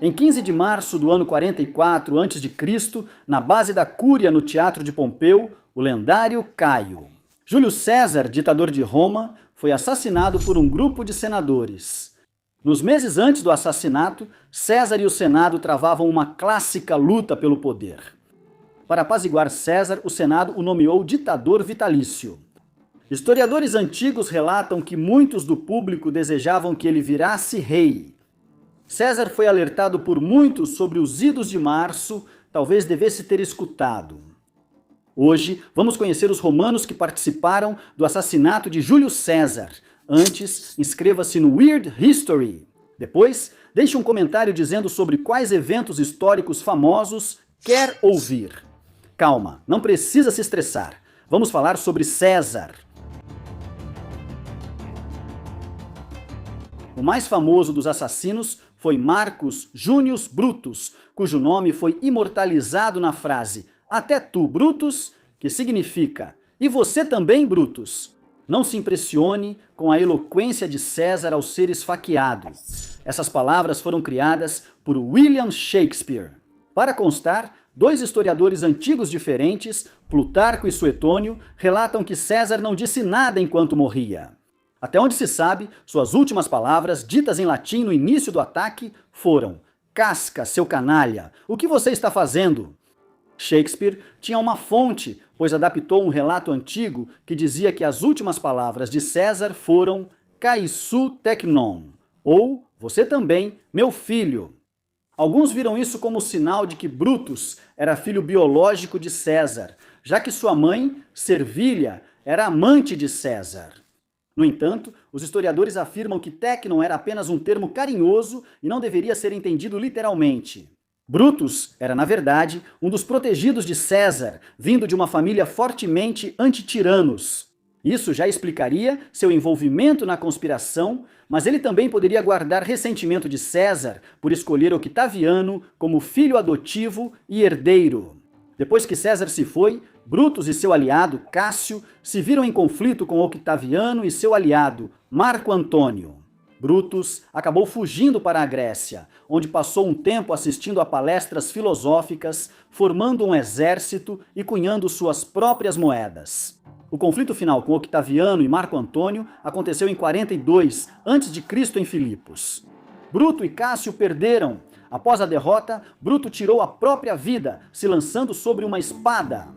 Em 15 de março do ano 44 a.C., na base da Cúria no Teatro de Pompeu, o lendário Caio. Júlio César, ditador de Roma, foi assassinado por um grupo de senadores. Nos meses antes do assassinato, César e o Senado travavam uma clássica luta pelo poder. Para apaziguar César, o Senado o nomeou ditador vitalício. Historiadores antigos relatam que muitos do público desejavam que ele virasse rei. César foi alertado por muitos sobre os idos de março, talvez devesse ter escutado. Hoje, vamos conhecer os romanos que participaram do assassinato de Júlio César. Antes, inscreva-se no Weird History. Depois, deixe um comentário dizendo sobre quais eventos históricos famosos quer ouvir. Calma, não precisa se estressar. Vamos falar sobre César. O mais famoso dos assassinos foi Marcus Junius Brutus, cujo nome foi imortalizado na frase "Até tu, Brutus", que significa "E você também, Brutus?". Não se impressione com a eloquência de César ao ser esfaqueado. Essas palavras foram criadas por William Shakespeare. Para constar, dois historiadores antigos diferentes, Plutarco e Suetônio, relatam que César não disse nada enquanto morria. Até onde se sabe, suas últimas palavras, ditas em latim no início do ataque, foram "Casca, seu canalha, o que você está fazendo?". Shakespeare tinha uma fonte, pois adaptou um relato antigo que dizia que as últimas palavras de César foram "Caesu teknon", ou "Você também, meu filho". Alguns viram isso como sinal de que Brutus era filho biológico de César, já que sua mãe, Servília, era amante de César. No entanto, os historiadores afirmam que teknon era apenas um termo carinhoso e não deveria ser entendido literalmente. Brutus era, na verdade, um dos protegidos de César, vindo de uma família fortemente anti-tiranos. Isso já explicaria seu envolvimento na conspiração, mas ele também poderia guardar ressentimento de César por escolher Octaviano como filho adotivo e herdeiro. Depois que César se foi, Brutus e seu aliado, Cássio, se viram em conflito com Octaviano e seu aliado, Marco Antônio. Brutus acabou fugindo para a Grécia, onde passou um tempo assistindo a palestras filosóficas, formando um exército e cunhando suas próprias moedas. O conflito final com Octaviano e Marco Antônio aconteceu em 42 a.C. em Filipos. Bruto e Cássio perderam. Após a derrota, Bruto tirou a própria vida, se lançando sobre uma espada.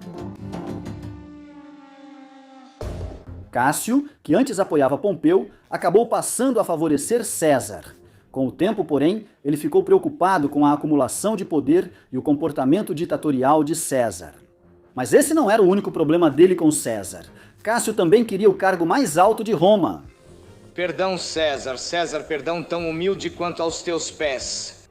Cássio, que antes apoiava Pompeu, acabou passando a favorecer César. Com o tempo, porém, ele ficou preocupado com a acumulação de poder e o comportamento ditatorial de César. Mas esse não era o único problema dele com César. Cássio também queria o cargo mais alto de Roma. Perdão, César. César, perdão tão humilde quanto aos teus pés.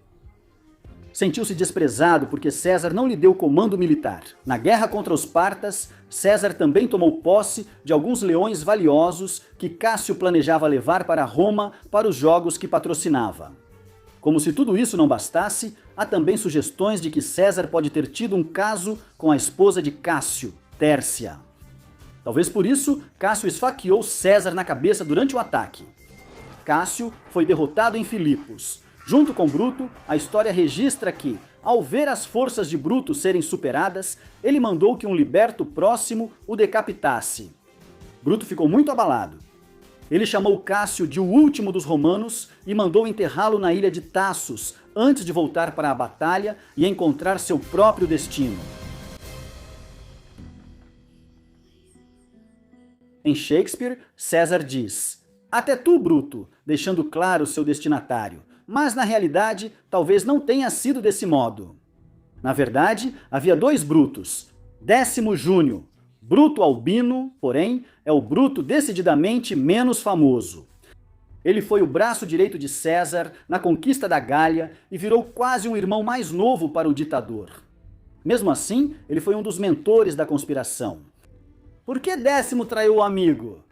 Sentiu-se desprezado porque César não lhe deu comando militar. Na guerra contra os partas, César também tomou posse de alguns leões valiosos que Cássio planejava levar para Roma para os jogos que patrocinava. Como se tudo isso não bastasse, há também sugestões de que César pode ter tido um caso com a esposa de Cássio, Tércia. Talvez por isso, Cássio esfaqueou César na cabeça durante o ataque. Cássio foi derrotado em Filipos. Junto com Bruto, a história registra que, ao ver as forças de Bruto serem superadas, ele mandou que um liberto próximo o decapitasse. Bruto ficou muito abalado. Ele chamou Cássio de o último dos romanos e mandou enterrá-lo na ilha de Tassos, antes de voltar para a batalha e encontrar seu próprio destino. Em Shakespeare, César diz: "Até tu, Bruto", deixando claro seu destinatário. Mas, na realidade, talvez não tenha sido desse modo. Na verdade, havia dois Brutos. Décimo Júnior. Bruto Albino, porém, é o Bruto decididamente menos famoso. Ele foi o braço direito de César na conquista da Gália e virou quase um irmão mais novo para o ditador. Mesmo assim, ele foi um dos mentores da conspiração. Por que Décimo traiu o amigo?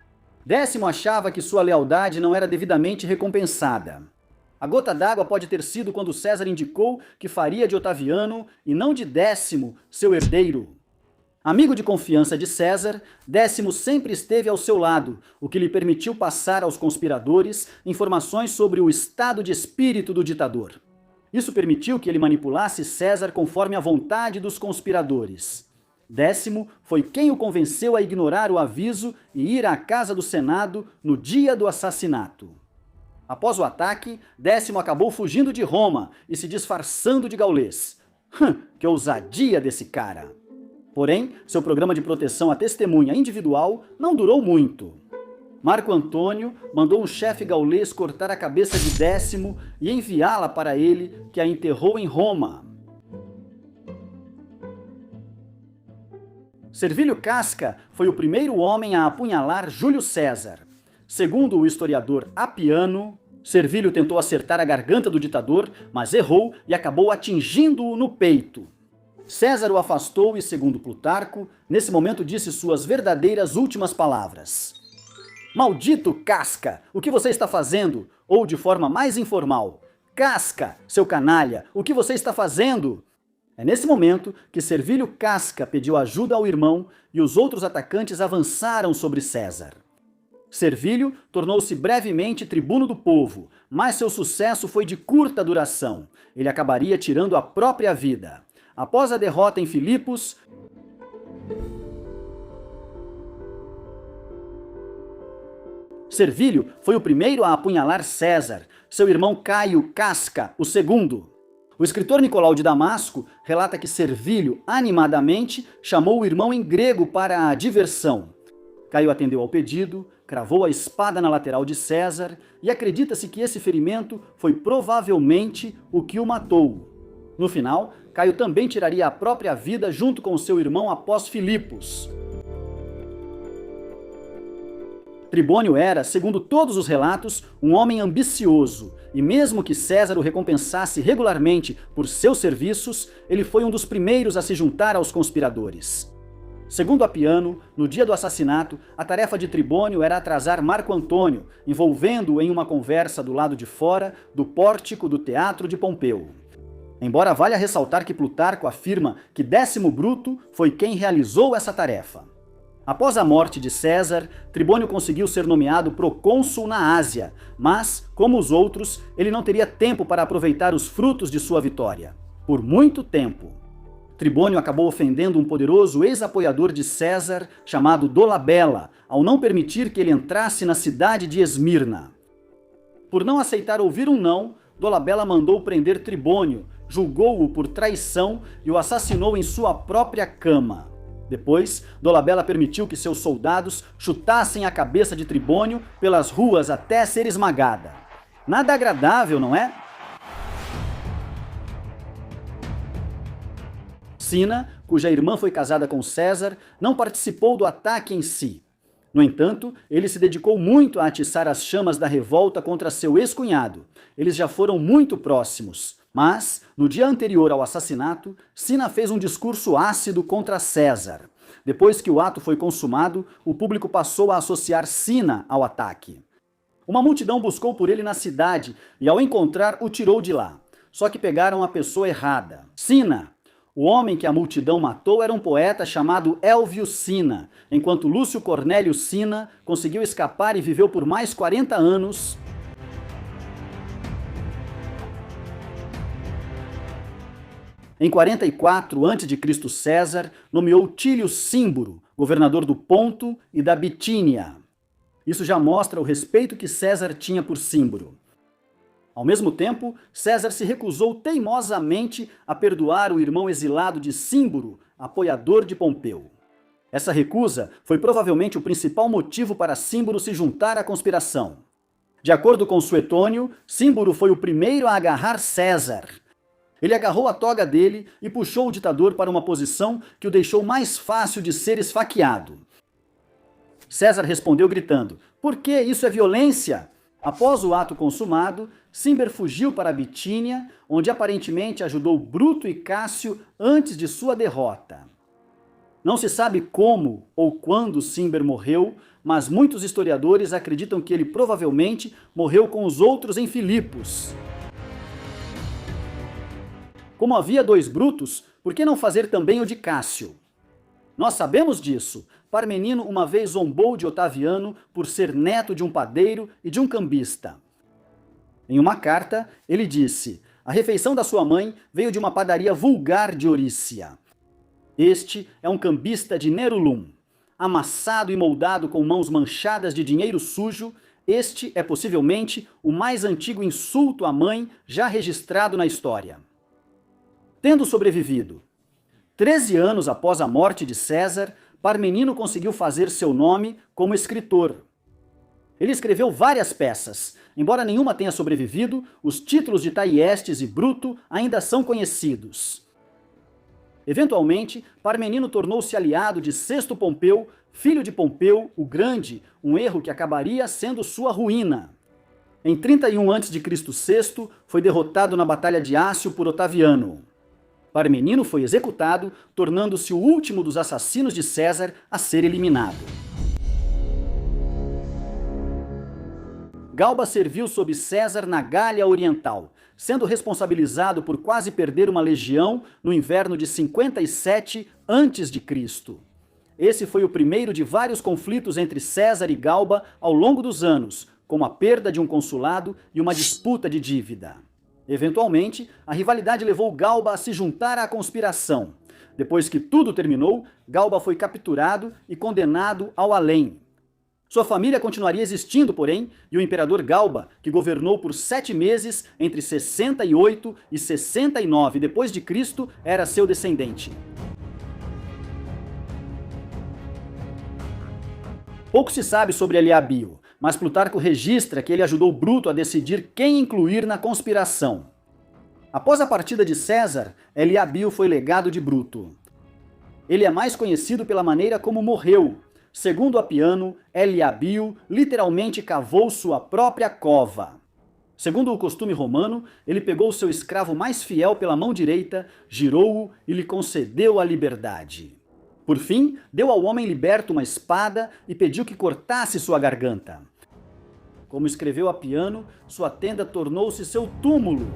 Décimo achava que sua lealdade não era devidamente recompensada. A gota d'água pode ter sido quando César indicou que faria de Otaviano e não de Décimo, seu herdeiro. Amigo de confiança de César, Décimo sempre esteve ao seu lado, o que lhe permitiu passar aos conspiradores informações sobre o estado de espírito do ditador. Isso permitiu que ele manipulasse César conforme a vontade dos conspiradores. Décimo foi quem o convenceu a ignorar o aviso e ir à casa do Senado no dia do assassinato. Após o ataque, Décimo acabou fugindo de Roma e se disfarçando de gaulês. Que ousadia desse cara! Porém, seu programa de proteção à testemunha individual não durou muito. Marco Antônio mandou um chefe gaulês cortar a cabeça de Décimo e enviá-la para ele, que a enterrou em Roma. Servilho Casca foi o primeiro homem a apunhalar Júlio César. Segundo o historiador Apiano, Servilho tentou acertar a garganta do ditador, mas errou e acabou atingindo-o no peito. César o afastou e, segundo Plutarco, nesse momento disse suas verdadeiras últimas palavras. Maldito Casca, o que você está fazendo? Ou de forma mais informal, Casca, seu canalha, o que você está fazendo? É nesse momento que Servilho Casca pediu ajuda ao irmão e os outros atacantes avançaram sobre César. Servilho tornou-se brevemente tribuno do povo, mas seu sucesso foi de curta duração. Ele acabaria tirando a própria vida. Após a derrota em Filipos, Servilho foi o primeiro a apunhalar César, seu irmão Caio Casca, o segundo. O escritor Nicolau de Damasco relata que Servilho, animadamente, chamou o irmão em grego para a diversão. Caio atendeu ao pedido, cravou a espada na lateral de César e acredita-se que esse ferimento foi provavelmente o que o matou. No final, Caio também tiraria a própria vida junto com seu irmão após Filipos. Tribônio era, segundo todos os relatos, um homem ambicioso, e mesmo que César o recompensasse regularmente por seus serviços, ele foi um dos primeiros a se juntar aos conspiradores. Segundo Apiano, no dia do assassinato, a tarefa de Tribônio era atrasar Marco Antônio, envolvendo-o em uma conversa do lado de fora do pórtico do Teatro de Pompeu. Embora valha ressaltar que Plutarco afirma que Décimo Bruto foi quem realizou essa tarefa. Após a morte de César, Tribônio conseguiu ser nomeado procônsul na Ásia, mas, como os outros, ele não teria tempo para aproveitar os frutos de sua vitória. Por muito tempo. Tribônio acabou ofendendo um poderoso ex-apoiador de César, chamado Dolabella, ao não permitir que ele entrasse na cidade de Esmirna. Por não aceitar ouvir um não, Dolabella mandou prender Tribônio, julgou-o por traição e o assassinou em sua própria cama. Depois, Dolabella permitiu que seus soldados chutassem a cabeça de Tribônio pelas ruas até ser esmagada. Nada agradável, não é? Sina, cuja irmã foi casada com César, não participou do ataque em si. No entanto, ele se dedicou muito a atiçar as chamas da revolta contra seu ex-cunhado. Eles já foram muito próximos. Mas, no dia anterior ao assassinato, Sina fez um discurso ácido contra César. Depois que o ato foi consumado, o público passou a associar Sina ao ataque. Uma multidão buscou por ele na cidade e, ao encontrar, o tirou de lá. Só que pegaram a pessoa errada. Sina, o homem que a multidão matou, era um poeta chamado Élvio Sina, enquanto Lúcio Cornélio Sina conseguiu escapar e viveu por mais 40 anos. Em 44 a.C., César nomeou Tílio Címboro, governador do Ponto e da Bitínia. Isso já mostra o respeito que César tinha por Címboro. Ao mesmo tempo, César se recusou teimosamente a perdoar o irmão exilado de Címboro, apoiador de Pompeu. Essa recusa foi provavelmente o principal motivo para Címboro se juntar à conspiração. De acordo com Suetônio, Címboro foi o primeiro a agarrar César. Ele agarrou a toga dele e puxou o ditador para uma posição que o deixou mais fácil de ser esfaqueado. César respondeu gritando: "Por que? Isso é violência!" Após o ato consumado, Címber fugiu para a Bitínia, onde aparentemente ajudou Bruto e Cássio antes de sua derrota. Não se sabe como ou quando Címber morreu, mas muitos historiadores acreditam que ele provavelmente morreu com os outros em Filipos. Como havia 2 Brutos, por que não fazer também o de Cássio? Nós sabemos disso. Parmenino uma vez zombou de Otaviano por ser neto de um padeiro e de um cambista. Em uma carta, ele disse: A refeição da sua mãe veio de uma padaria vulgar de Orícia. Este é um cambista de Nerulum. Amassado e moldado com mãos manchadas de dinheiro sujo, este é possivelmente o mais antigo insulto à mãe já registrado na história. Tendo sobrevivido 13 anos após a morte de César, Parmenino conseguiu fazer seu nome como escritor. Ele escreveu várias peças. Embora nenhuma tenha sobrevivido, os títulos de Taiestes e Bruto ainda são conhecidos. Eventualmente, Parmenino tornou-se aliado de Sexto Pompeu, filho de Pompeu o Grande, um erro que acabaria sendo sua ruína. Em 31 a.C., Sexto foi derrotado na Batalha de Ácio por Otaviano. Parmenino foi executado, tornando-se o último dos assassinos de César a ser eliminado. Galba serviu sob César na Gália Oriental, sendo responsabilizado por quase perder uma legião no inverno de 57 a.C. Esse foi o primeiro de vários conflitos entre César e Galba ao longo dos anos, como a perda de um consulado e uma disputa de dívida. Eventualmente, a rivalidade levou Galba a se juntar à conspiração. Depois que tudo terminou, Galba foi capturado e condenado ao além. Sua família continuaria existindo, porém, e o imperador Galba, que governou por 7 meses entre 68 e 69 d.C., era seu descendente. Pouco se sabe sobre Eliabio, mas Plutarco registra que ele ajudou Bruto a decidir quem incluir na conspiração. Após a partida de César, Eliabio foi legado de Bruto. Ele é mais conhecido pela maneira como morreu. Segundo Apiano, Eliabio literalmente cavou sua própria cova. Segundo o costume romano, ele pegou seu escravo mais fiel pela mão direita, girou-o e lhe concedeu a liberdade. Por fim, deu ao homem liberto uma espada e pediu que cortasse sua garganta. Como escreveu Apiano, sua tenda tornou-se seu túmulo.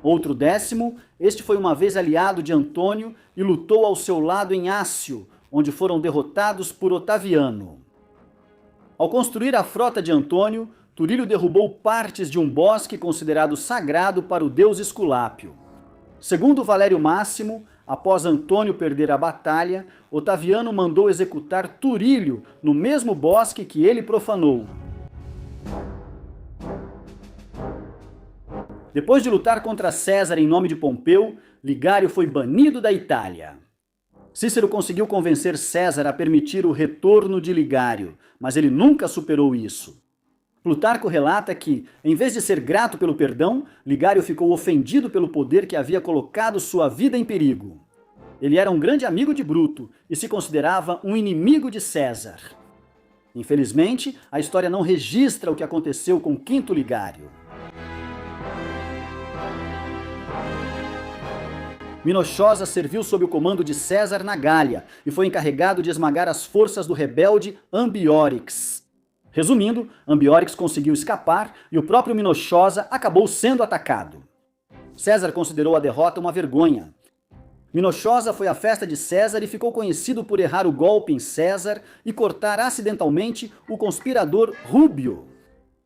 Outro 10º, este foi uma vez aliado de Antônio e lutou ao seu lado em Ácio, onde foram derrotados por Otaviano. Ao construir a frota de Antônio, Turílio derrubou partes de um bosque considerado sagrado para o deus Esculápio. Segundo Valério Máximo, após Antônio perder a batalha, Otaviano mandou executar Turílio no mesmo bosque que ele profanou. Depois de lutar contra César em nome de Pompeu, Ligário foi banido da Itália. Cícero conseguiu convencer César a permitir o retorno de Ligário, mas ele nunca superou isso. Plutarco relata que, em vez de ser grato pelo perdão, Ligário ficou ofendido pelo poder que havia colocado sua vida em perigo. Ele era um grande amigo de Bruto e se considerava um inimigo de César. Infelizmente, a história não registra o que aconteceu com Quinto Ligário. Minochosa serviu sob o comando de César na Gália e foi encarregado de esmagar as forças do rebelde Ambiorix. Resumindo, Ambiorix conseguiu escapar e o próprio Minochosa acabou sendo atacado. César considerou a derrota uma vergonha. Minochosa foi à festa de César e ficou conhecido por errar o golpe em César e cortar acidentalmente o conspirador Rúbio.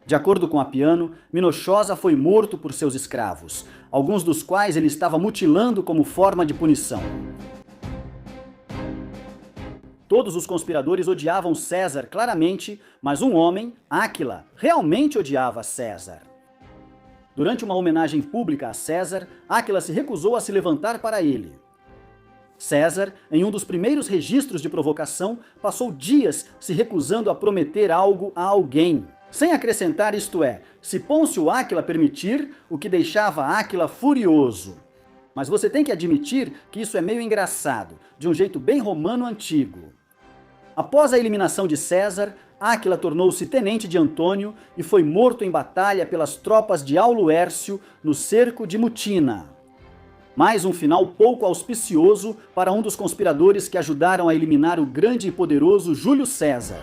De acordo com Apiano, Minochosa foi morto por seus escravos, alguns dos quais ele estava mutilando como forma de punição. Todos os conspiradores odiavam César claramente, mas um homem, Áquila, realmente odiava César. Durante uma homenagem pública a César, Áquila se recusou a se levantar para ele. César, em um dos primeiros registros de provocação, passou dias se recusando a prometer algo a alguém, sem acrescentar, isto é, se Pôncio Áquila permitir, o que deixava Áquila furioso. Mas você tem que admitir que isso é meio engraçado, de um jeito bem romano antigo. Após a eliminação de César, Áquila tornou-se tenente de Antônio e foi morto em batalha pelas tropas de Aulo Hércio no cerco de Mutina. Mais um final pouco auspicioso para um dos conspiradores que ajudaram a eliminar o grande e poderoso Júlio César.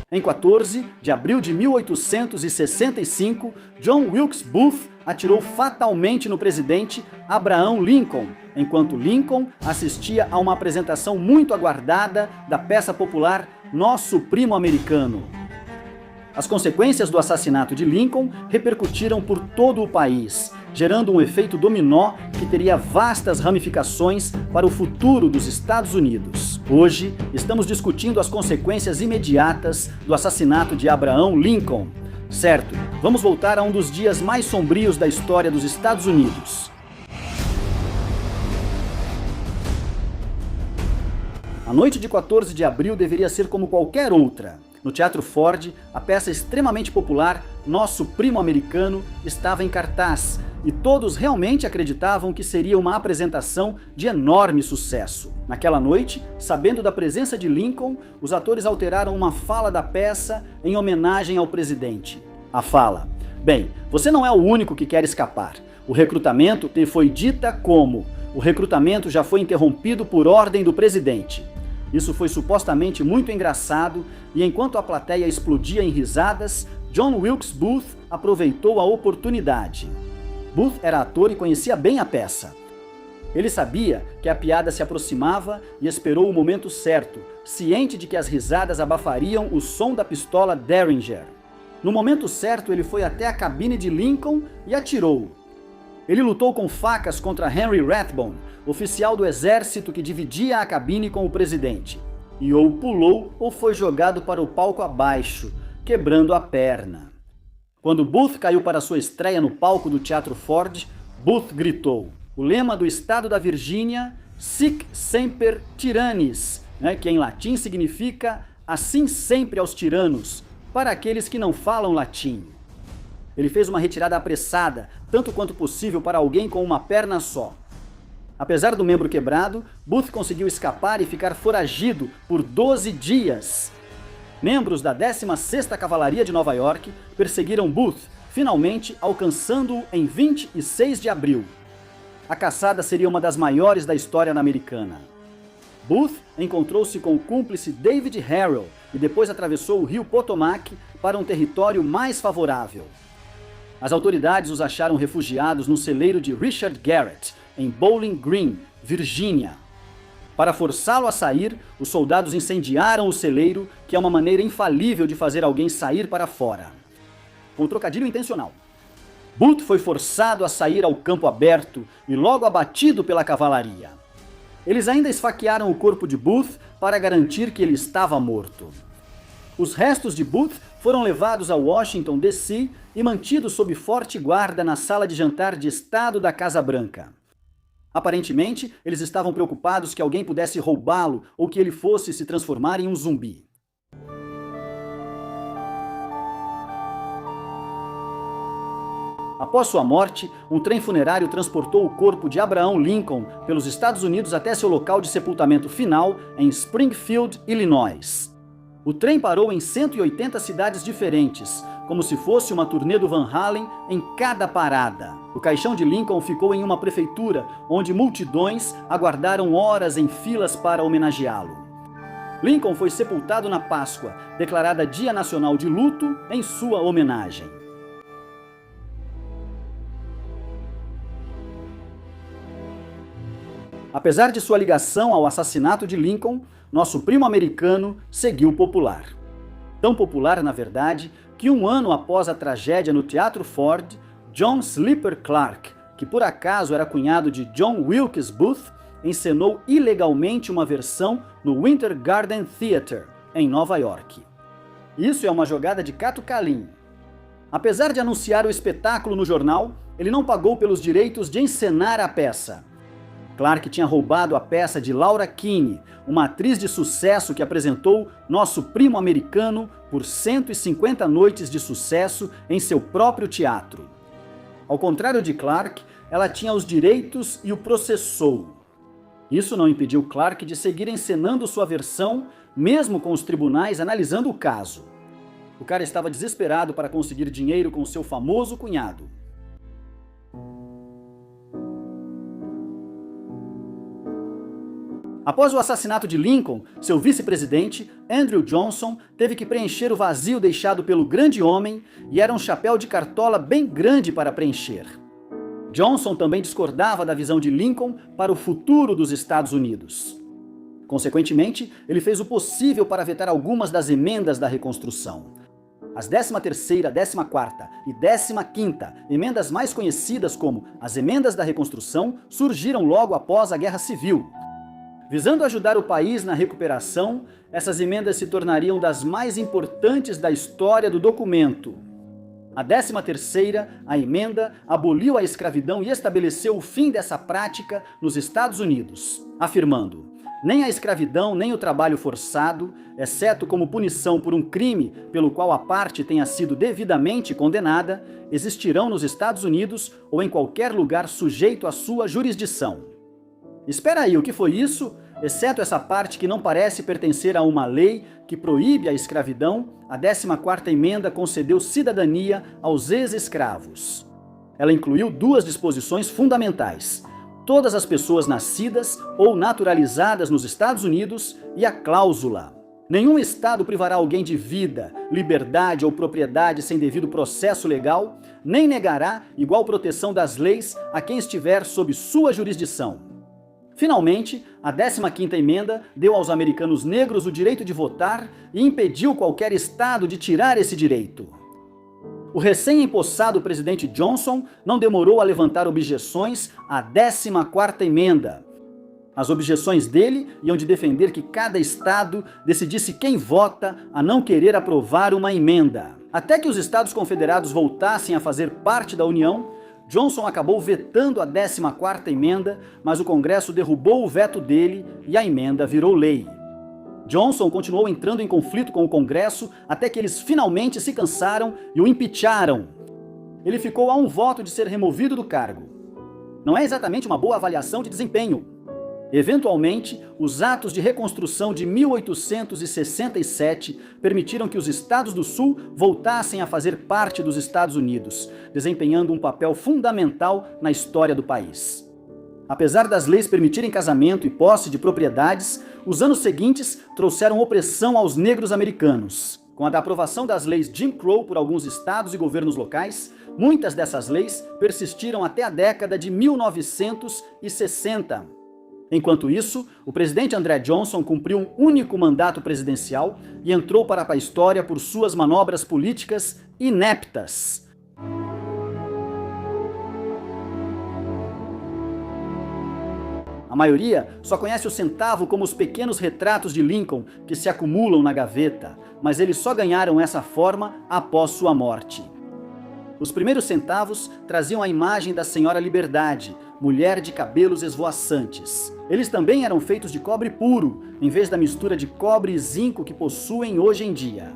Em 14 de abril de 1865, John Wilkes Booth atirou fatalmente no presidente Abraham Lincoln, enquanto Lincoln assistia a uma apresentação muito aguardada da peça popular Nosso Primo Americano. As consequências do assassinato de Lincoln repercutiram por todo o país, gerando um efeito dominó que teria vastas ramificações para o futuro dos Estados Unidos. Hoje, estamos discutindo as consequências imediatas do assassinato de Abraham Lincoln. Certo, vamos voltar a um dos dias mais sombrios da história dos Estados Unidos. A noite de 14 de abril deveria ser como qualquer outra. No Teatro Ford, a peça extremamente popular, Nosso Primo Americano, estava em cartaz e todos realmente acreditavam que seria uma apresentação de enorme sucesso. Naquela noite, sabendo da presença de Lincoln, os atores alteraram uma fala da peça em homenagem ao presidente. A fala: "Bem, você não é o único que quer escapar. O recrutamento foi dita como: o recrutamento já foi interrompido por ordem do presidente." Isso foi supostamente muito engraçado e enquanto a plateia explodia em risadas, John Wilkes Booth aproveitou a oportunidade. Booth era ator e conhecia bem a peça. Ele sabia que a piada se aproximava e esperou o momento certo, ciente de que as risadas abafariam o som da pistola Derringer. No momento certo, ele foi até a cabine de Lincoln e atirou. Ele lutou com facas contra Henry Rathbone, oficial do exército que dividia a cabine com o presidente, e ou pulou ou foi jogado para o palco abaixo, quebrando a perna. Quando Booth caiu para sua estreia no palco do Teatro Ford, Booth gritou o lema do estado da Virgínia, Sic Semper Tyrannis, que em latim significa assim sempre aos tiranos, para aqueles que não falam latim. Ele fez uma retirada apressada, tanto quanto possível para alguém com uma perna só. Apesar do membro quebrado, Booth conseguiu escapar e ficar foragido por 12 dias. Membros da 16ª Cavalaria de Nova York perseguiram Booth, finalmente alcançando-o em 26 de abril. A caçada seria uma das maiores da história americana. Booth encontrou-se com o cúmplice David Harrell e depois atravessou o rio Potomac para um território mais favorável. As autoridades os acharam refugiados no celeiro de Richard Garrett, em Bowling Green, Virgínia. Para forçá-lo a sair, os soldados incendiaram o celeiro, que é uma maneira infalível de fazer alguém sair para fora. Um trocadilho intencional. Booth foi forçado a sair ao campo aberto e logo abatido pela cavalaria. Eles ainda esfaquearam o corpo de Booth para garantir que ele estava morto. Os restos de Booth foram levados a Washington, D.C. e mantidos sob forte guarda na sala de jantar de Estado da Casa Branca. Aparentemente, eles estavam preocupados que alguém pudesse roubá-lo ou que ele fosse se transformar em um zumbi. Após sua morte, um trem funerário transportou o corpo de Abraham Lincoln pelos Estados Unidos até seu local de sepultamento final em Springfield, Illinois. O trem parou em 180 cidades diferentes, como se fosse uma turnê do Van Halen em cada parada. O caixão de Lincoln ficou em uma prefeitura, onde multidões aguardaram horas em filas para homenageá-lo. Lincoln foi sepultado na Páscoa, declarada Dia Nacional de Luto em sua homenagem. Apesar de sua ligação ao assassinato de Lincoln, Nosso Primo Americano seguiu popular. Tão popular, na verdade, que um ano após a tragédia no Teatro Ford, John Sleeper Clark, que por acaso era cunhado de John Wilkes Booth, encenou ilegalmente uma versão no Winter Garden Theatre, em Nova York. Isso é uma jogada de Cato Calim. Apesar de anunciar o espetáculo no jornal, ele não pagou pelos direitos de encenar a peça. Clark tinha roubado a peça de Laura Kinney, uma atriz de sucesso que apresentou Nosso Primo Americano por 150 noites de sucesso em seu próprio teatro. Ao contrário de Clark, ela tinha os direitos e o processou. Isso não impediu Clark de seguir encenando sua versão, mesmo com os tribunais analisando o caso. O cara estava desesperado para conseguir dinheiro com seu famoso cunhado. Após o assassinato de Lincoln, seu vice-presidente, Andrew Johnson, teve que preencher o vazio deixado pelo grande homem e era um chapéu de cartola bem grande para preencher. Johnson também discordava da visão de Lincoln para o futuro dos Estados Unidos. Consequentemente, ele fez o possível para vetar algumas das emendas da reconstrução. As 13ª, 14ª e 15ª, emendas mais conhecidas como as Emendas da Reconstrução, surgiram logo após a Guerra Civil. Visando ajudar o país na recuperação, essas emendas se tornariam das mais importantes da história do documento. A 13ª, a emenda, aboliu a escravidão e estabeleceu o fim dessa prática nos Estados Unidos, afirmando: nem a escravidão nem o trabalho forçado, exceto como punição por um crime pelo qual a parte tenha sido devidamente condenada, existirão nos Estados Unidos ou em qualquer lugar sujeito à sua jurisdição. Espera aí, o que foi isso? Exceto essa parte que não parece pertencer a uma lei que proíbe a escravidão, a 14ª emenda concedeu cidadania aos ex-escravos. Ela incluiu duas disposições fundamentais: todas as pessoas nascidas ou naturalizadas nos Estados Unidos e a cláusula: nenhum estado privará alguém de vida, liberdade ou propriedade sem devido processo legal, nem negará igual proteção das leis a quem estiver sob sua jurisdição. Finalmente, a 15ª emenda deu aos americanos negros o direito de votar e impediu qualquer estado de tirar esse direito. O recém-empossado presidente Johnson não demorou a levantar objeções à 14ª emenda. As objeções dele iam de defender que cada estado decidisse quem vota a não querer aprovar uma emenda. Até que os estados confederados voltassem a fazer parte da União, Johnson acabou vetando a 14ª emenda, mas o Congresso derrubou o veto dele e a emenda virou lei. Johnson continuou entrando em conflito com o Congresso até que eles finalmente se cansaram e o impeacharam. Ele ficou a um voto de ser removido do cargo. Não é exatamente uma boa avaliação de desempenho. Eventualmente, os atos de reconstrução de 1867 permitiram que os estados do Sul voltassem a fazer parte dos Estados Unidos, desempenhando um papel fundamental na história do país. Apesar das leis permitirem casamento e posse de propriedades, os anos seguintes trouxeram opressão aos negros americanos. Com a aprovação das leis Jim Crow por alguns estados e governos locais, muitas dessas leis persistiram até a década de 1960. Enquanto isso, o presidente André Johnson cumpriu um único mandato presidencial e entrou para a história por suas manobras políticas ineptas. A maioria só conhece o centavo como os pequenos retratos de Lincoln que se acumulam na gaveta, mas eles só ganharam essa forma após sua morte. Os primeiros centavos traziam a imagem da Senhora Liberdade, mulher de cabelos esvoaçantes. Eles também eram feitos de cobre puro, em vez da mistura de cobre e zinco que possuem hoje em dia.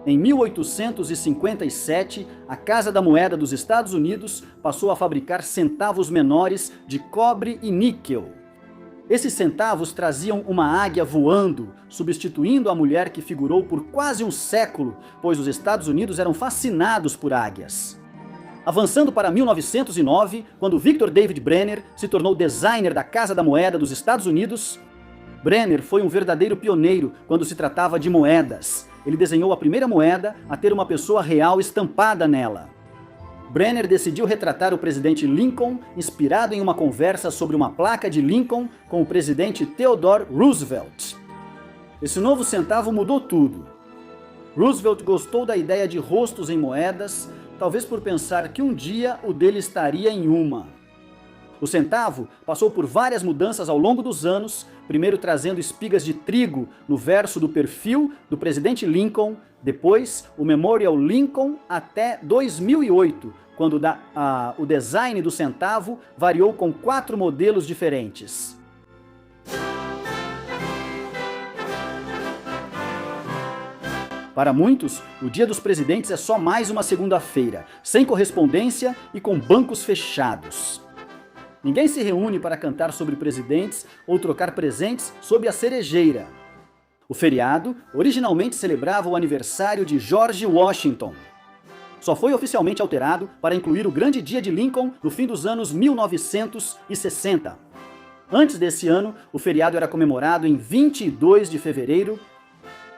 Em 1857, a Casa da Moeda dos Estados Unidos passou a fabricar centavos menores de cobre e níquel. Esses centavos traziam uma águia voando, substituindo a mulher que figurou por quase um século, pois os Estados Unidos eram fascinados por águias. Avançando para 1909, quando Victor David Brenner se tornou designer da Casa da Moeda dos Estados Unidos, Brenner foi um verdadeiro pioneiro quando se tratava de moedas. Ele desenhou a primeira moeda a ter uma pessoa real estampada nela. Brenner decidiu retratar o presidente Lincoln inspirado em uma conversa sobre uma placa de Lincoln com o presidente Theodore Roosevelt. Esse novo centavo mudou tudo. Roosevelt gostou da ideia de rostos em moedas, talvez por pensar que um dia o dele estaria em uma. O centavo passou por várias mudanças ao longo dos anos, primeiro trazendo espigas de trigo no verso do perfil do presidente Lincoln, depois o Memorial Lincoln até 2008, quando o design do centavo variou com 4 modelos diferentes. Para muitos, o Dia dos Presidentes é só mais uma segunda-feira, sem correspondência e com bancos fechados. Ninguém se reúne para cantar sobre presidentes ou trocar presentes sob a cerejeira. O feriado originalmente celebrava o aniversário de George Washington. Só foi oficialmente alterado para incluir o grande dia de Lincoln no fim dos anos 1960. Antes desse ano, o feriado era comemorado em 22 de fevereiro.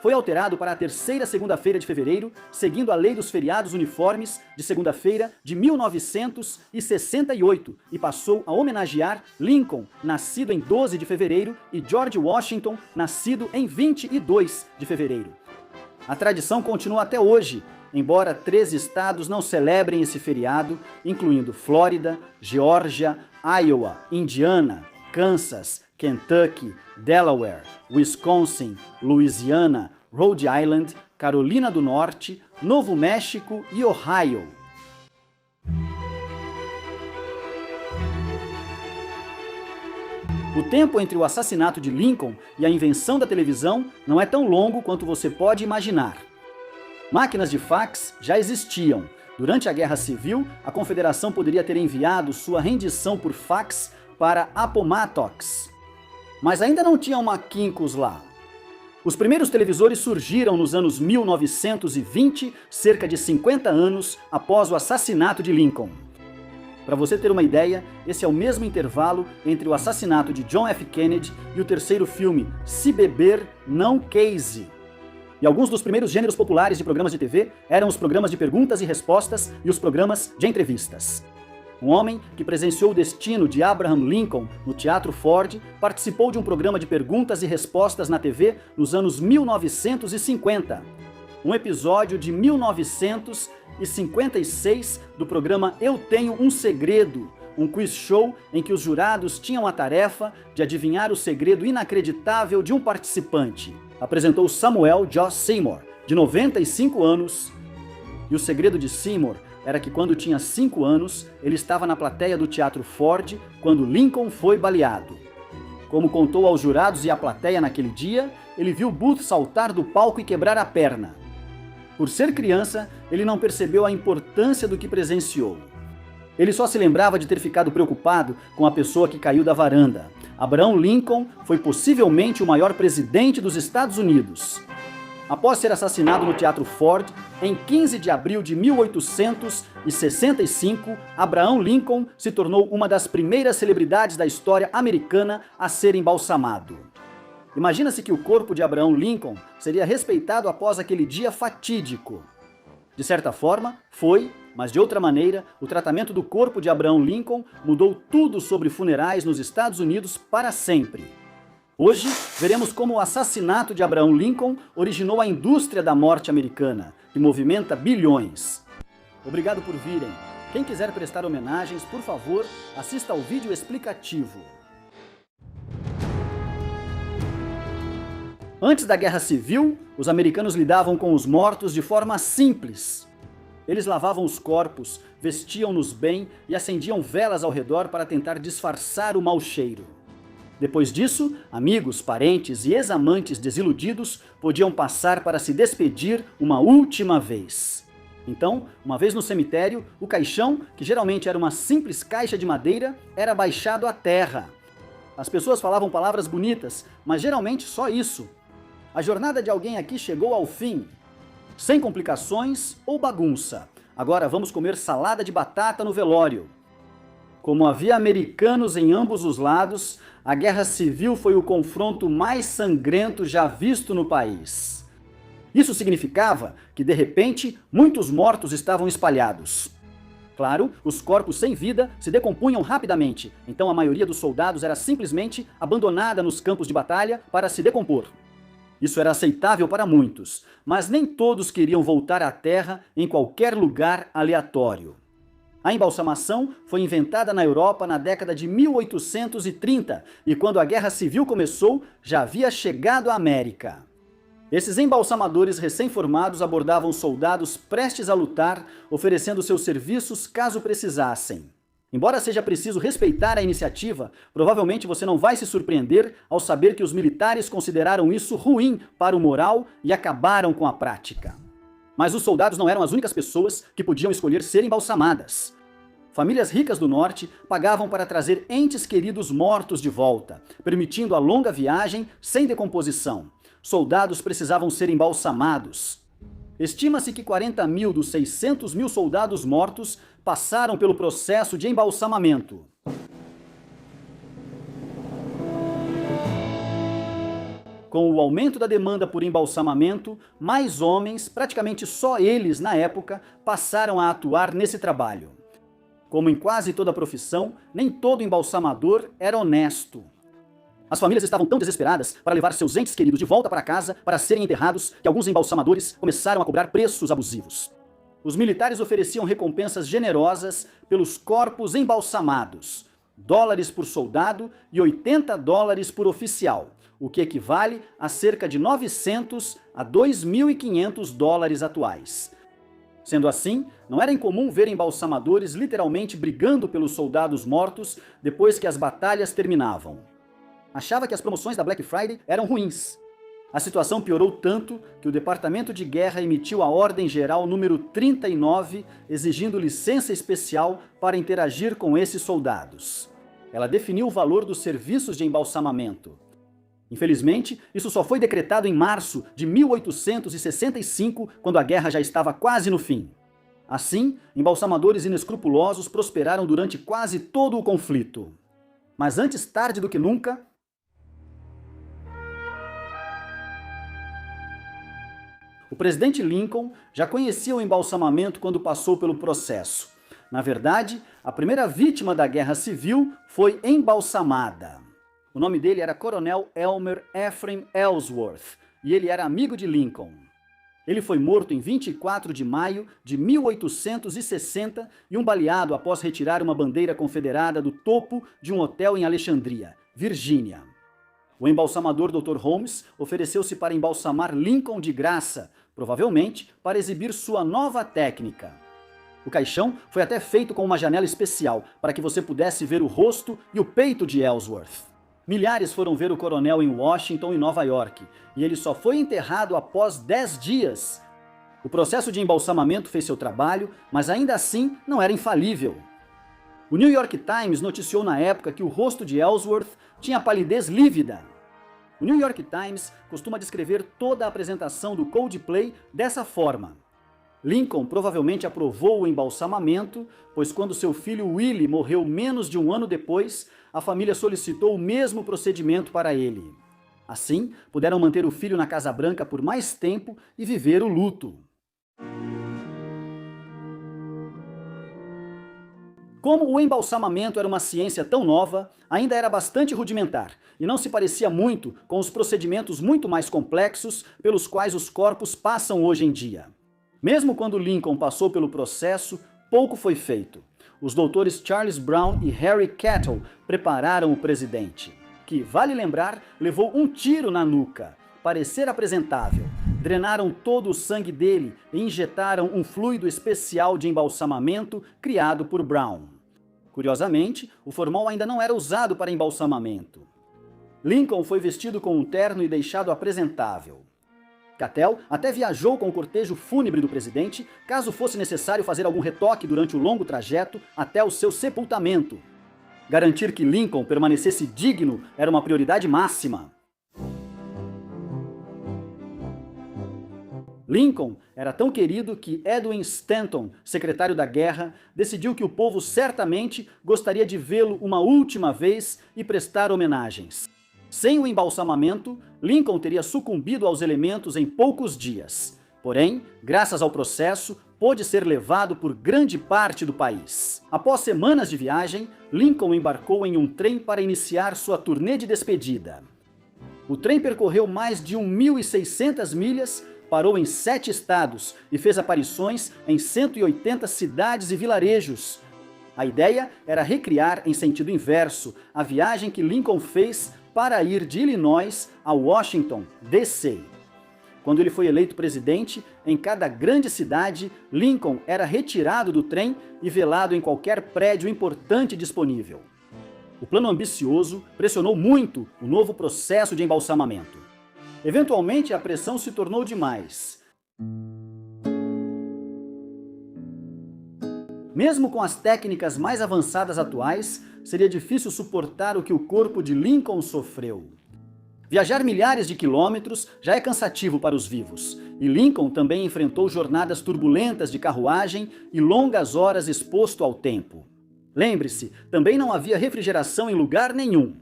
Foi alterado para a terceira segunda-feira de fevereiro, seguindo a lei dos feriados uniformes de segunda-feira de 1968, e passou a homenagear Lincoln, nascido em 12 de fevereiro, e George Washington, nascido em 22 de fevereiro. A tradição continua até hoje, embora 13 estados não celebrem esse feriado, incluindo Flórida, Geórgia, Iowa, Indiana, Kansas, Kentucky, Delaware, Wisconsin, Louisiana, Rhode Island, Carolina do Norte, Novo México e Ohio. O tempo entre o assassinato de Lincoln e a invenção da televisão não é tão longo quanto você pode imaginar. Máquinas de fax já existiam. Durante a Guerra Civil, a Confederação poderia ter enviado sua rendição por fax para Appomattox. Mas ainda não tinham maquincos lá. Os primeiros televisores surgiram nos anos 1920, cerca de 50 anos após o assassinato de Lincoln. Para você ter uma ideia, esse é o mesmo intervalo entre o assassinato de John F. Kennedy e o terceiro filme, Se Beber, Não Case. E alguns dos primeiros gêneros populares de programas de TV eram os programas de perguntas e respostas e os programas de entrevistas. Um homem que presenciou o destino de Abraham Lincoln no Teatro Ford participou de um programa de perguntas e respostas na TV nos anos 1950. Um episódio de 1956 do programa Eu Tenho um Segredo, um quiz show em que os jurados tinham a tarefa de adivinhar o segredo inacreditável de um participante. Apresentou Samuel Josh Seymour, de 95 anos, e o segredo de Seymour era que quando tinha 5 anos, ele estava na plateia do Teatro Ford quando Lincoln foi baleado. Como contou aos jurados e à plateia naquele dia, ele viu Booth saltar do palco e quebrar a perna. Por ser criança, ele não percebeu a importância do que presenciou. Ele só se lembrava de ter ficado preocupado com a pessoa que caiu da varanda. Abraham Lincoln foi possivelmente o maior presidente dos Estados Unidos. Após ser assassinado no Teatro Ford, em 15 de abril de 1865, Abraham Lincoln se tornou uma das primeiras celebridades da história americana a ser embalsamado. Imagina-se que o corpo de Abraham Lincoln seria respeitado após aquele dia fatídico. De certa forma, foi, mas de outra maneira, o tratamento do corpo de Abraham Lincoln mudou tudo sobre funerais nos Estados Unidos para sempre. Hoje, veremos como o assassinato de Abraham Lincoln originou a indústria da morte americana, que movimenta bilhões. Obrigado por virem. Quem quiser prestar homenagens, por favor, assista ao vídeo explicativo. Antes da Guerra Civil, os americanos lidavam com os mortos de forma simples. Eles lavavam os corpos, vestiam-nos bem e acendiam velas ao redor para tentar disfarçar o mau cheiro. Depois disso, amigos, parentes e ex-amantes desiludidos podiam passar para se despedir uma última vez. Então, uma vez no cemitério, o caixão, que geralmente era uma simples caixa de madeira, era baixado à terra. As pessoas falavam palavras bonitas, mas geralmente só isso. A jornada de alguém aqui chegou ao fim. Sem complicações ou bagunça. Agora vamos comer salada de batata no velório. Como havia americanos em ambos os lados, a Guerra Civil foi o confronto mais sangrento já visto no país. Isso significava que, de repente, muitos mortos estavam espalhados. Claro, os corpos sem vida se decompunham rapidamente, então a maioria dos soldados era simplesmente abandonada nos campos de batalha para se decompor. Isso era aceitável para muitos, mas nem todos queriam voltar à terra em qualquer lugar aleatório. A embalsamação foi inventada na Europa na década de 1830 e quando a Guerra Civil começou, já havia chegado à América. Esses embalsamadores recém-formados abordavam soldados prestes a lutar, oferecendo seus serviços caso precisassem. Embora seja preciso respeitar a iniciativa, provavelmente você não vai se surpreender ao saber que os militares consideraram isso ruim para o moral e acabaram com a prática. Mas os soldados não eram as únicas pessoas que podiam escolher ser embalsamadas. Famílias ricas do norte pagavam para trazer entes queridos mortos de volta, permitindo a longa viagem sem decomposição. Soldados precisavam ser embalsamados. Estima-se que 40 mil dos 600 mil soldados mortos passaram pelo processo de embalsamamento. Com o aumento da demanda por embalsamamento, mais homens, praticamente só eles na época, passaram a atuar nesse trabalho. Como em quase toda profissão, nem todo embalsamador era honesto. As famílias estavam tão desesperadas para levar seus entes queridos de volta para casa para serem enterrados que alguns embalsamadores começaram a cobrar preços abusivos. Os militares ofereciam recompensas generosas pelos corpos embalsamados, dólares por soldado e $80 por oficial, o que equivale a cerca de 900 a 2.500 dólares atuais. Sendo assim, não era incomum ver embalsamadores literalmente brigando pelos soldados mortos depois que as batalhas terminavam. Achava que as promoções da Black Friday eram ruins. A situação piorou tanto que o Departamento de Guerra emitiu a Ordem Geral número 39, exigindo licença especial para interagir com esses soldados. Ela definiu o valor dos serviços de embalsamamento. Infelizmente, isso só foi decretado em março de 1865, quando a guerra já estava quase no fim. Assim, embalsamadores inescrupulosos prosperaram durante quase todo o conflito. Mas antes tarde do que nunca, o presidente Lincoln já conhecia o embalsamamento quando passou pelo processo. Na verdade, a primeira vítima da Guerra Civil foi embalsamada. O nome dele era Coronel Elmer Ephraim Ellsworth, e ele era amigo de Lincoln. Ele foi morto em 24 de maio de 1860 e baleado após retirar uma bandeira confederada do topo de um hotel em Alexandria, Virgínia. O embalsamador Dr. Holmes ofereceu-se para embalsamar Lincoln de graça, provavelmente para exibir sua nova técnica. O caixão foi até feito com uma janela especial para que você pudesse ver o rosto e o peito de Ellsworth. Milhares foram ver o coronel em Washington e Nova York, e ele só foi enterrado após 10 dias. O processo de embalsamamento fez seu trabalho, mas ainda assim não era infalível. O New York Times noticiou na época que o rosto de Ellsworth tinha palidez lívida. O New York Times costuma descrever toda a apresentação do Coldplay dessa forma. Lincoln provavelmente aprovou o embalsamamento, pois quando seu filho Willie morreu menos de um ano depois, a família solicitou o mesmo procedimento para ele. Assim, puderam manter o filho na Casa Branca por mais tempo e viver o luto. Como o embalsamamento era uma ciência tão nova, ainda era bastante rudimentar e não se parecia muito com os procedimentos muito mais complexos pelos quais os corpos passam hoje em dia. Mesmo quando Lincoln passou pelo processo, pouco foi feito. Os doutores Charles Brown e Harry Kettle prepararam o presidente, que, vale lembrar, levou um tiro na nuca. Parecer apresentável, drenaram todo o sangue dele e injetaram um fluido especial de embalsamamento criado por Brown. Curiosamente, o formol ainda não era usado para embalsamamento. Lincoln foi vestido com um terno e deixado apresentável. Cattell até viajou com o cortejo fúnebre do presidente, caso fosse necessário fazer algum retoque durante o longo trajeto até o seu sepultamento. Garantir que Lincoln permanecesse digno era uma prioridade máxima. Lincoln era tão querido que Edwin Stanton, secretário da guerra, decidiu que o povo certamente gostaria de vê-lo uma última vez e prestar homenagens. Sem o embalsamamento, Lincoln teria sucumbido aos elementos em poucos dias. Porém, graças ao processo, pôde ser levado por grande parte do país. Após semanas de viagem, Lincoln embarcou em um trem para iniciar sua turnê de despedida. O trem percorreu mais de 1.600 milhas, parou em 7 estados e fez aparições em 180 cidades e vilarejos. A ideia era recriar, em sentido inverso, a viagem que Lincoln fez para ir de Illinois a Washington, D.C. Quando ele foi eleito presidente, em cada grande cidade, Lincoln era retirado do trem e velado em qualquer prédio importante disponível. O plano ambicioso pressionou muito o novo processo de embalsamamento. Eventualmente, a pressão se tornou demais. Mesmo com as técnicas mais avançadas atuais, seria difícil suportar o que o corpo de Lincoln sofreu. Viajar milhares de quilômetros já é cansativo para os vivos, e Lincoln também enfrentou jornadas turbulentas de carruagem e longas horas exposto ao tempo. Lembre-se, também não havia refrigeração em lugar nenhum.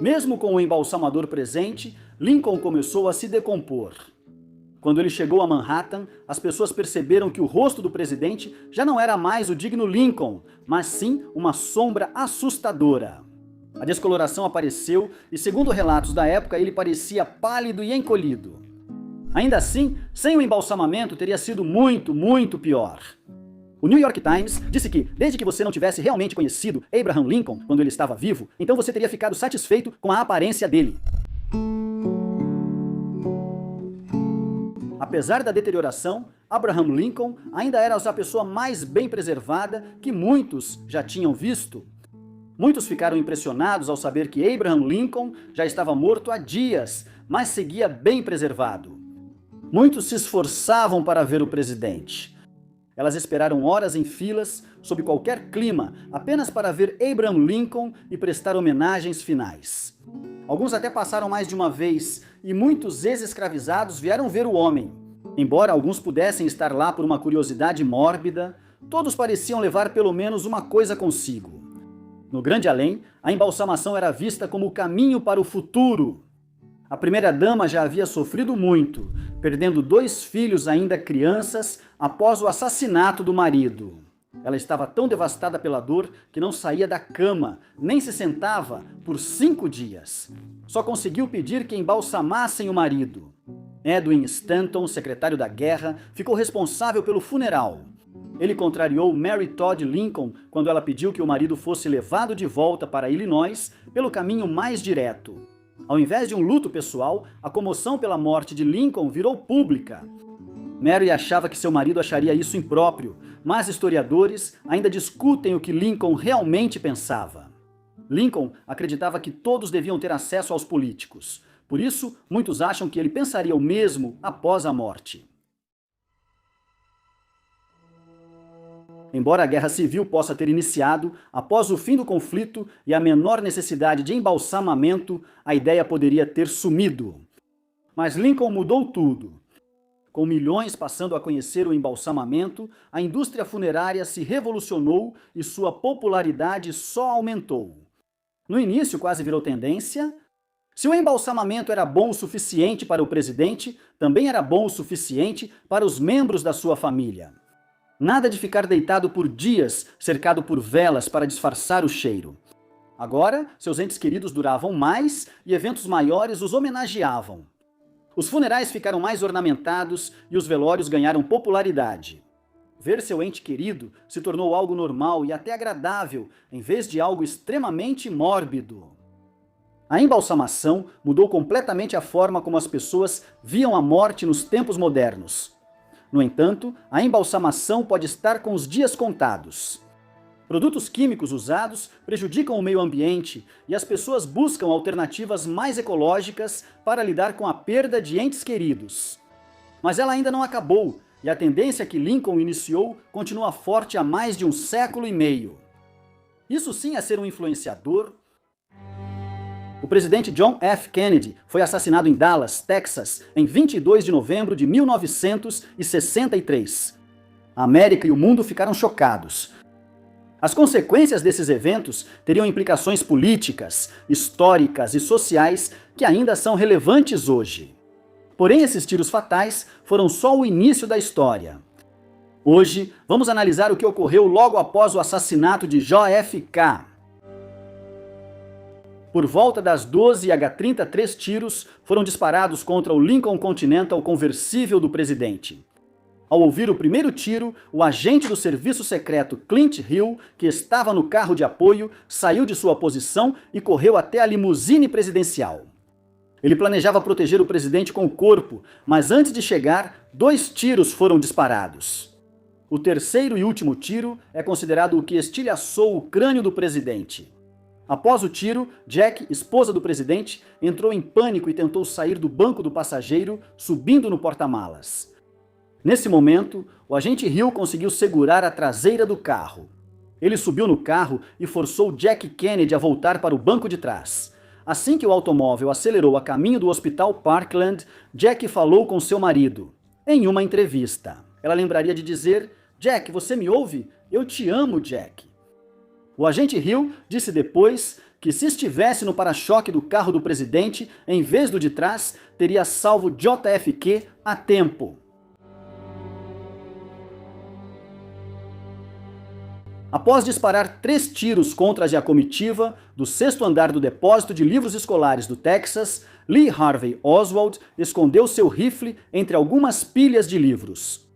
Mesmo com o embalsamador presente, Lincoln começou a se decompor. Quando ele chegou a Manhattan, as pessoas perceberam que o rosto do presidente já não era mais o digno Lincoln, mas sim uma sombra assustadora. A descoloração apareceu e, segundo relatos da época, ele parecia pálido e encolhido. Ainda assim, sem o embalsamamento teria sido muito, muito pior. O New York Times disse que, desde que você não tivesse realmente conhecido Abraham Lincoln quando ele estava vivo, então você teria ficado satisfeito com a aparência dele. Apesar da deterioração, Abraham Lincoln ainda era a pessoa mais bem preservada que muitos já tinham visto. Muitos ficaram impressionados ao saber que Abraham Lincoln já estava morto há dias, mas seguia bem preservado. Muitos se esforçavam para ver o presidente. Elas esperaram horas em filas, sob qualquer clima, apenas para ver Abraham Lincoln e prestar homenagens finais. Alguns até passaram mais de uma vez, e muitos ex-escravizados vieram ver o homem. Embora alguns pudessem estar lá por uma curiosidade mórbida, todos pareciam levar pelo menos uma coisa consigo. No grande além, a embalsamação era vista como o caminho para o futuro. A primeira-dama já havia sofrido muito, perdendo 2 filhos ainda crianças após o assassinato do marido. Ela estava tão devastada pela dor que não saía da cama, nem se sentava por 5 dias. Só conseguiu pedir que embalsamassem o marido. Edwin Stanton, secretário da guerra, ficou responsável pelo funeral. Ele contrariou Mary Todd Lincoln quando ela pediu que o marido fosse levado de volta para Illinois pelo caminho mais direto. Ao invés de um luto pessoal, a comoção pela morte de Lincoln virou pública. Mary achava que seu marido acharia isso impróprio, mas historiadores ainda discutem o que Lincoln realmente pensava. Lincoln acreditava que todos deviam ter acesso aos políticos. Por isso, muitos acham que ele pensaria o mesmo após a morte. Embora a guerra civil possa ter iniciado após o fim do conflito e a menor necessidade de embalsamamento, a ideia poderia ter sumido. Mas Lincoln mudou tudo. Com milhões passando a conhecer o embalsamamento, a indústria funerária se revolucionou e sua popularidade só aumentou. No início quase virou tendência. Se o embalsamamento era bom o suficiente para o presidente, também era bom o suficiente para os membros da sua família. Nada de ficar deitado por dias, cercado por velas para disfarçar o cheiro. Agora, seus entes queridos duravam mais e eventos maiores os homenageavam. Os funerais ficaram mais ornamentados e os velórios ganharam popularidade. Ver seu ente querido se tornou algo normal e até agradável, em vez de algo extremamente mórbido. A embalsamação mudou completamente a forma como as pessoas viam a morte nos tempos modernos. No entanto, a embalsamação pode estar com os dias contados. Produtos químicos usados prejudicam o meio ambiente e as pessoas buscam alternativas mais ecológicas para lidar com a perda de entes queridos. Mas ela ainda não acabou e a tendência que Lincoln iniciou continua forte há mais de 1 século e meio. Isso sim é ser um influenciador. O presidente John F. Kennedy foi assassinado em Dallas, Texas, em 22 de novembro de 1963. A América e o mundo ficaram chocados. As consequências desses eventos teriam implicações políticas, históricas e sociais que ainda são relevantes hoje. Porém, esses tiros fatais foram só o início da história. Hoje, vamos analisar o que ocorreu logo após o assassinato de JFK. Por volta das 12h30, 3 tiros foram disparados contra o Lincoln Continental conversível do presidente. Ao ouvir o primeiro tiro, o agente do serviço secreto Clint Hill, que estava no carro de apoio, saiu de sua posição e correu até a limusine presidencial. Ele planejava proteger o presidente com o corpo, mas antes de chegar, 2 tiros foram disparados. O terceiro e último tiro é considerado o que estilhaçou o crânio do presidente. Após o tiro, Jack, esposa do presidente, entrou em pânico e tentou sair do banco do passageiro, subindo no porta-malas. Nesse momento, o agente Hill conseguiu segurar a traseira do carro. Ele subiu no carro e forçou Jack Kennedy a voltar para o banco de trás. Assim que o automóvel acelerou a caminho do Hospital Parkland, Jack falou com seu marido. Em uma entrevista, ela lembraria de dizer: "Jack, você me ouve? Eu te amo, Jack." O agente Hill disse depois que se estivesse no para-choque do carro do presidente, em vez do de trás, teria salvo JFK a tempo. Após disparar 3 tiros contra a comitiva do 6º andar do depósito de livros escolares do Texas, Lee Harvey Oswald escondeu seu rifle entre algumas pilhas de livros.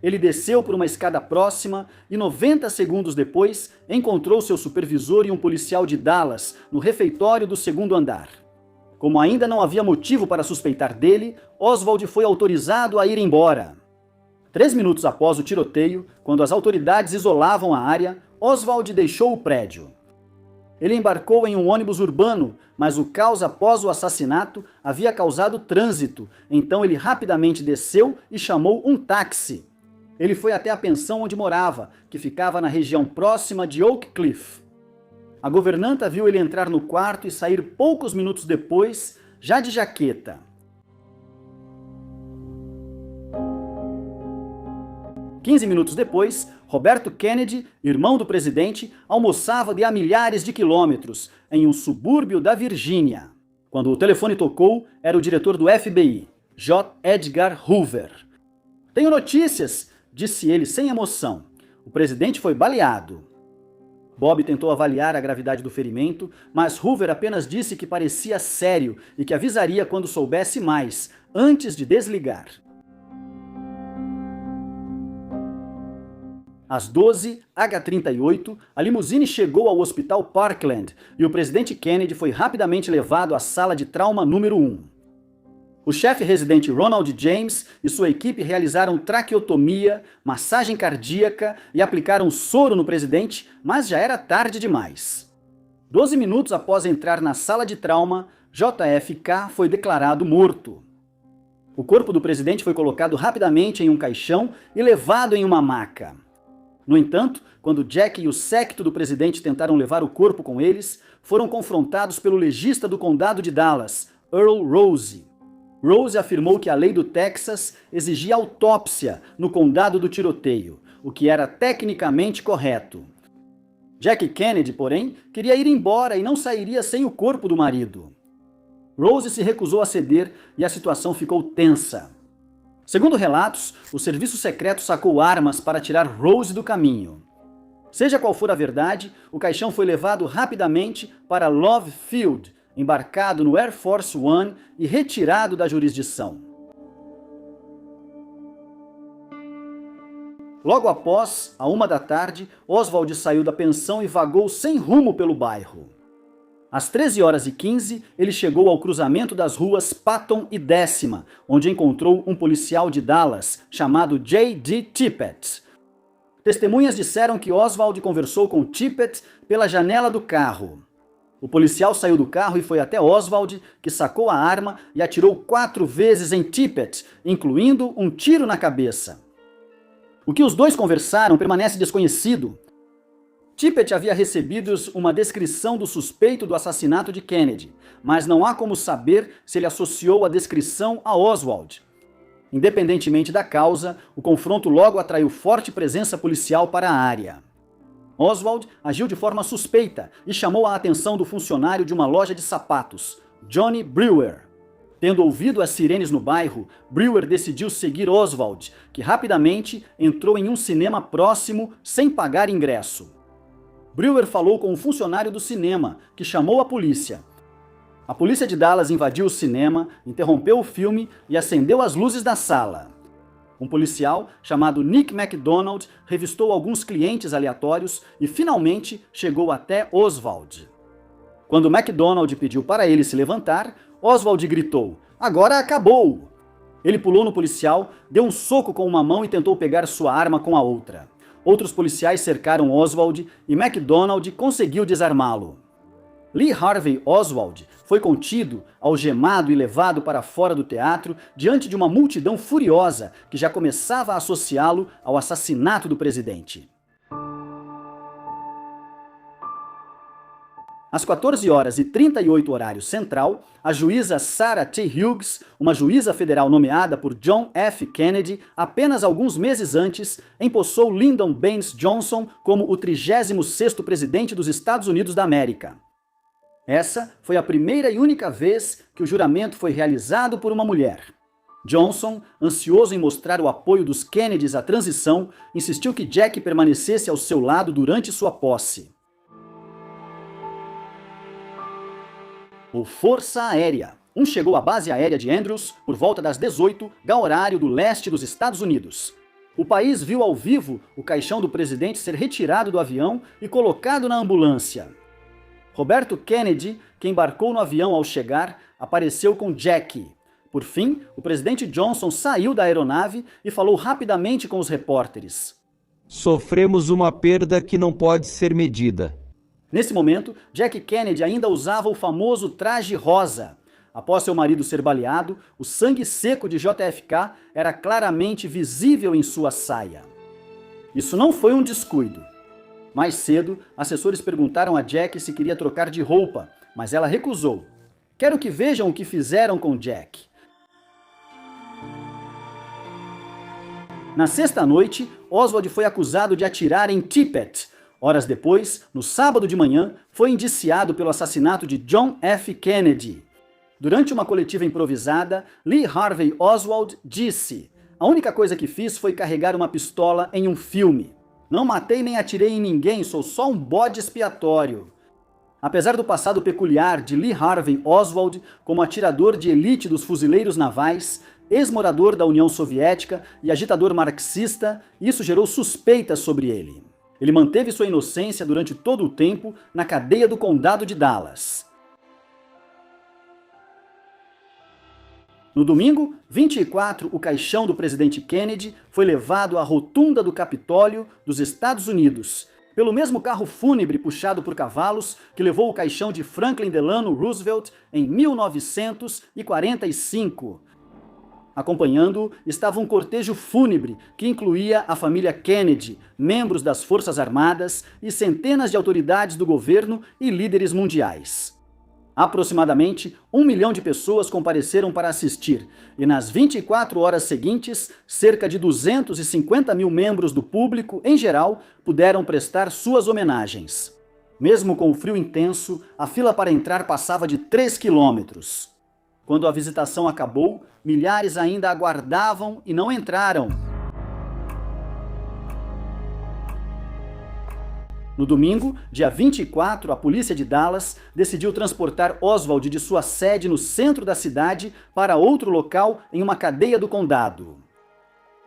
Ele desceu por uma escada próxima e 90 segundos depois encontrou seu supervisor e um policial de Dallas no refeitório do 2º andar. Como ainda não havia motivo para suspeitar dele, Oswald foi autorizado a ir embora. 3 minutos após o tiroteio, quando as autoridades isolavam a área, Oswald deixou o prédio. Ele embarcou em um ônibus urbano, mas o caos após o assassinato havia causado trânsito, então ele rapidamente desceu e chamou um táxi. Ele foi até a pensão onde morava, que ficava na região próxima de Oak Cliff. A governanta viu ele entrar no quarto e sair poucos minutos depois, já de jaqueta. 15 minutos depois, Roberto Kennedy, irmão do presidente, almoçava de a milhares de quilômetros, em um subúrbio da Virgínia. Quando o telefone tocou, era o diretor do FBI, J. Edgar Hoover. "Tenho notícias", disse ele sem emoção. "O presidente foi baleado." Bob tentou avaliar a gravidade do ferimento, mas Hoover apenas disse que parecia sério e que avisaria quando soubesse mais, antes de desligar. Às 12h38, a limusine chegou ao Hospital Parkland e o presidente Kennedy foi rapidamente levado à sala de trauma número 1. O chefe residente Ronald James e sua equipe realizaram traqueotomia, massagem cardíaca e aplicaram soro no presidente, mas já era tarde demais. 12 minutos após entrar na sala de trauma, JFK foi declarado morto. O corpo do presidente foi colocado rapidamente em um caixão e levado em uma maca. No entanto, quando Jack e o séquito do presidente tentaram levar o corpo com eles, foram confrontados pelo legista do condado de Dallas, Earl Rose. Rose afirmou que a lei do Texas exigia autópsia no condado do tiroteio, o que era tecnicamente correto. Jack Kennedy, porém, queria ir embora e não sairia sem o corpo do marido. Rose se recusou a ceder e a situação ficou tensa. Segundo relatos, o serviço secreto sacou armas para tirar Rose do caminho. Seja qual for a verdade, o caixão foi levado rapidamente para Love Field, embarcado no Air Force One e retirado da jurisdição. Logo após, à 13h, Oswald saiu da pensão e vagou sem rumo pelo bairro. Às 13h15, ele chegou ao cruzamento das ruas Patton e 10ª, onde encontrou um policial de Dallas, chamado J.D. Tippett. Testemunhas disseram que Oswald conversou com Tippett pela janela do carro. O policial saiu do carro e foi até Oswald, que sacou a arma e atirou 4 vezes em Tippett, incluindo um tiro na cabeça. O que os dois conversaram permanece desconhecido. Tippett havia recebido uma descrição do suspeito do assassinato de Kennedy, mas não há como saber se ele associou a descrição a Oswald. Independentemente da causa, o confronto logo atraiu forte presença policial para a área. Oswald agiu de forma suspeita e chamou a atenção do funcionário de uma loja de sapatos, Johnny Brewer. Tendo ouvido as sirenes no bairro, Brewer decidiu seguir Oswald, que rapidamente entrou em um cinema próximo sem pagar ingresso. Brewer falou com um funcionário do cinema, que chamou a polícia. A polícia de Dallas invadiu o cinema, interrompeu o filme e acendeu as luzes da sala. Um policial, chamado Nick MacDonald, revistou alguns clientes aleatórios e finalmente chegou até Oswald. Quando MacDonald pediu para ele se levantar, Oswald gritou: "Agora acabou!" Ele pulou no policial, deu um soco com uma mão e tentou pegar sua arma com a outra. Outros policiais cercaram Oswald e MacDonald conseguiu desarmá-lo. Lee Harvey Oswald foi contido, algemado e levado para fora do teatro diante de uma multidão furiosa que já começava a associá-lo ao assassinato do presidente. Às 14h38 horário central, a juíza Sarah T. Hughes, uma juíza federal nomeada por John F. Kennedy apenas alguns meses antes, empossou Lyndon Baines Johnson como o 36º presidente dos Estados Unidos da América. Essa foi a primeira e única vez que o juramento foi realizado por uma mulher. Johnson, ansioso em mostrar o apoio dos Kennedys à transição, insistiu que Jack permanecesse ao seu lado durante sua posse. O Força Aérea. Chegou à base aérea de Andrews por volta das 18, horário do leste dos Estados Unidos. O país viu ao vivo o caixão do presidente ser retirado do avião e colocado na ambulância. Roberto Kennedy, que embarcou no avião ao chegar, apareceu com Jack. Por fim, o presidente Johnson saiu da aeronave e falou rapidamente com os repórteres. Sofremos uma perda que não pode ser medida. Nesse momento, Jack Kennedy ainda usava o famoso traje rosa. Após seu marido ser baleado, o sangue seco de JFK era claramente visível em sua saia. Isso não foi um descuido. Mais cedo, assessores perguntaram a Jack se queria trocar de roupa, mas ela recusou. Quero que vejam o que fizeram com Jack. Na sexta noite, Oswald foi acusado de atirar em Tippett. Horas depois, no sábado de manhã, foi indiciado pelo assassinato de John F. Kennedy. Durante uma coletiva improvisada, Lee Harvey Oswald disse: "A única coisa que fiz foi carregar uma pistola em um filme. Não matei nem atirei em ninguém, sou só um bode expiatório." Apesar do passado peculiar de Lee Harvey Oswald como atirador de elite dos fuzileiros navais, ex-morador da União Soviética e agitador marxista, isso gerou suspeitas sobre ele. Ele manteve sua inocência durante todo o tempo na cadeia do Condado de Dallas. No domingo, 24, o caixão do presidente Kennedy foi levado à rotunda do Capitólio dos Estados Unidos, pelo mesmo carro fúnebre puxado por cavalos que levou o caixão de Franklin Delano Roosevelt em 1945. Acompanhando estava um cortejo fúnebre que incluía a família Kennedy, membros das Forças Armadas e centenas de autoridades do governo e líderes mundiais. Aproximadamente 1 milhão de pessoas compareceram para assistir, e nas 24 horas seguintes, cerca de 250 mil membros do público, em geral, puderam prestar suas homenagens. Mesmo com o frio intenso, a fila para entrar passava de 3 quilômetros. Quando a visitação acabou, milhares ainda aguardavam e não entraram. No domingo, dia 24, a polícia de Dallas decidiu transportar Oswald de sua sede no centro da cidade para outro local em uma cadeia do condado.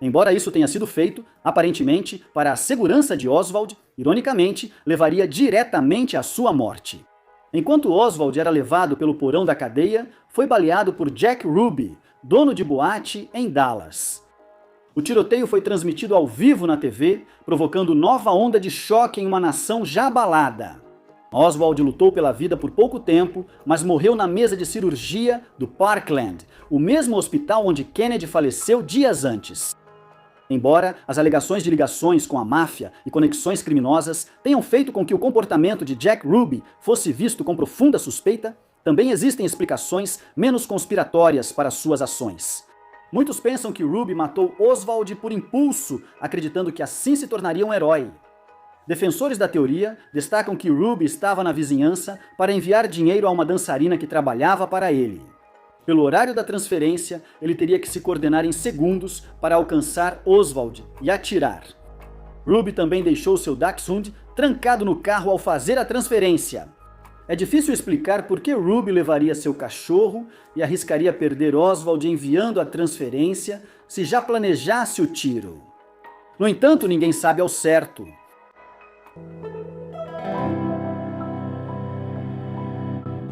Embora isso tenha sido feito, aparentemente, para a segurança de Oswald, ironicamente, levaria diretamente à sua morte. Enquanto Oswald era levado pelo porão da cadeia, foi baleado por Jack Ruby, dono de boate em Dallas. O tiroteio foi transmitido ao vivo na TV, provocando nova onda de choque em uma nação já abalada. Oswald lutou pela vida por pouco tempo, mas morreu na mesa de cirurgia do Parkland, o mesmo hospital onde Kennedy faleceu dias antes. Embora as alegações de ligações com a máfia e conexões criminosas tenham feito com que o comportamento de Jack Ruby fosse visto com profunda suspeita, também existem explicações menos conspiratórias para suas ações. Muitos pensam que Ruby matou Oswald por impulso, acreditando que assim se tornaria um herói. Defensores da teoria destacam que Ruby estava na vizinhança para enviar dinheiro a uma dançarina que trabalhava para ele. Pelo horário da transferência, ele teria que se coordenar em segundos para alcançar Oswald e atirar. Ruby também deixou seu Dachshund trancado no carro ao fazer a transferência. É difícil explicar por que Ruby levaria seu cachorro e arriscaria perder Oswald enviando a transferência se já planejasse o tiro. No entanto, ninguém sabe ao certo.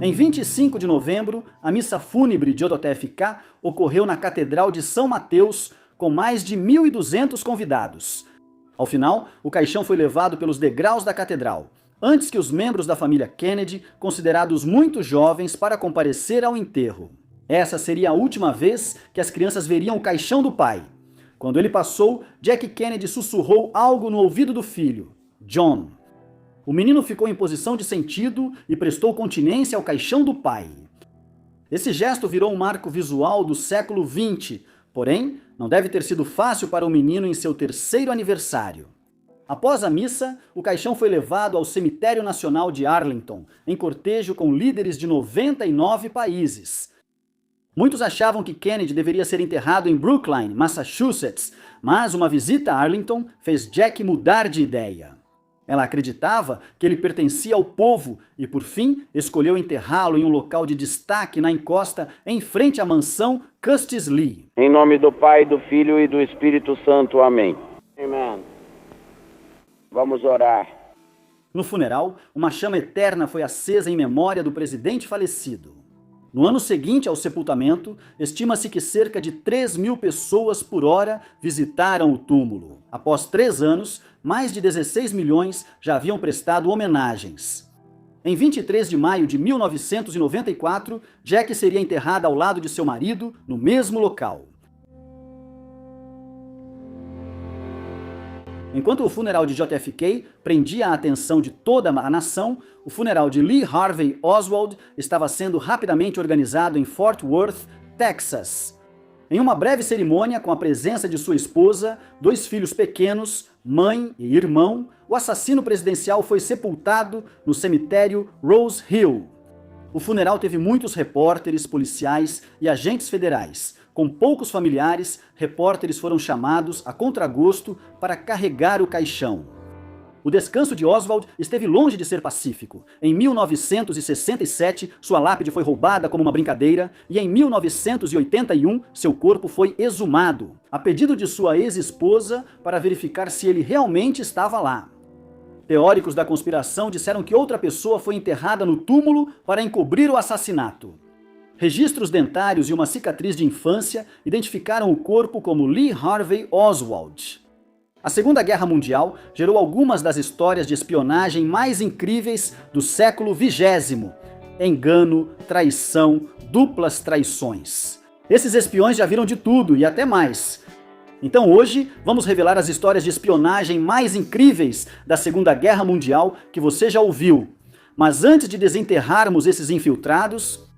Em 25 de novembro, a missa fúnebre de JFK ocorreu na Catedral de São Mateus, com mais de 1.200 convidados. Ao final, o caixão foi levado pelos degraus da catedral, antes que os membros da família Kennedy, considerados muito jovens, para comparecer ao enterro. Essa seria a última vez que as crianças veriam o caixão do pai. Quando ele passou, Jack Kennedy sussurrou algo no ouvido do filho, John. O menino ficou em posição de sentido e prestou continência ao caixão do pai. Esse gesto virou um marco visual do século XX, porém, não deve ter sido fácil para o menino em seu 3º aniversário. Após a missa, o caixão foi levado ao Cemitério Nacional de Arlington, em cortejo com líderes de 99 países. Muitos achavam que Kennedy deveria ser enterrado em Brookline, Massachusetts, mas uma visita a Arlington fez Jack mudar de ideia. Ela acreditava que ele pertencia ao povo e, por fim, escolheu enterrá-lo em um local de destaque na encosta em frente à mansão Custis Lee. Em nome do Pai, do Filho e do Espírito Santo. Amém. Amém. Vamos orar. No funeral, uma chama eterna foi acesa em memória do presidente falecido. No ano seguinte ao sepultamento, estima-se que cerca de 3.000 pessoas por hora visitaram o túmulo. Após 3 anos, mais de 16 milhões já haviam prestado homenagens. Em 23 de maio de 1994, Jack seria enterrada ao lado de seu marido, no mesmo local. Enquanto o funeral de JFK prendia a atenção de toda a nação, o funeral de Lee Harvey Oswald estava sendo rapidamente organizado em Fort Worth, Texas. Em uma breve cerimônia com a presença de sua esposa, 2 filhos pequenos, mãe e irmão, o assassino presidencial foi sepultado no cemitério Rose Hill. O funeral teve muitos repórteres, policiais e agentes federais. Com poucos familiares, repórteres foram chamados a contragosto para carregar o caixão. O descanso de Oswald esteve longe de ser pacífico. Em 1967, sua lápide foi roubada como uma brincadeira e em 1981, seu corpo foi exumado, a pedido de sua ex-esposa para verificar se ele realmente estava lá. Teóricos da conspiração disseram que outra pessoa foi enterrada no túmulo para encobrir o assassinato. Registros dentários e uma cicatriz de infância identificaram o corpo como Lee Harvey Oswald. A Segunda Guerra Mundial gerou algumas das histórias de espionagem mais incríveis do século XX. Engano, traição, duplas traições. Esses espiões já viram de tudo e até mais. Então hoje vamos revelar as histórias de espionagem mais incríveis da Segunda Guerra Mundial que você já ouviu. Mas antes de desenterrarmos esses infiltrados,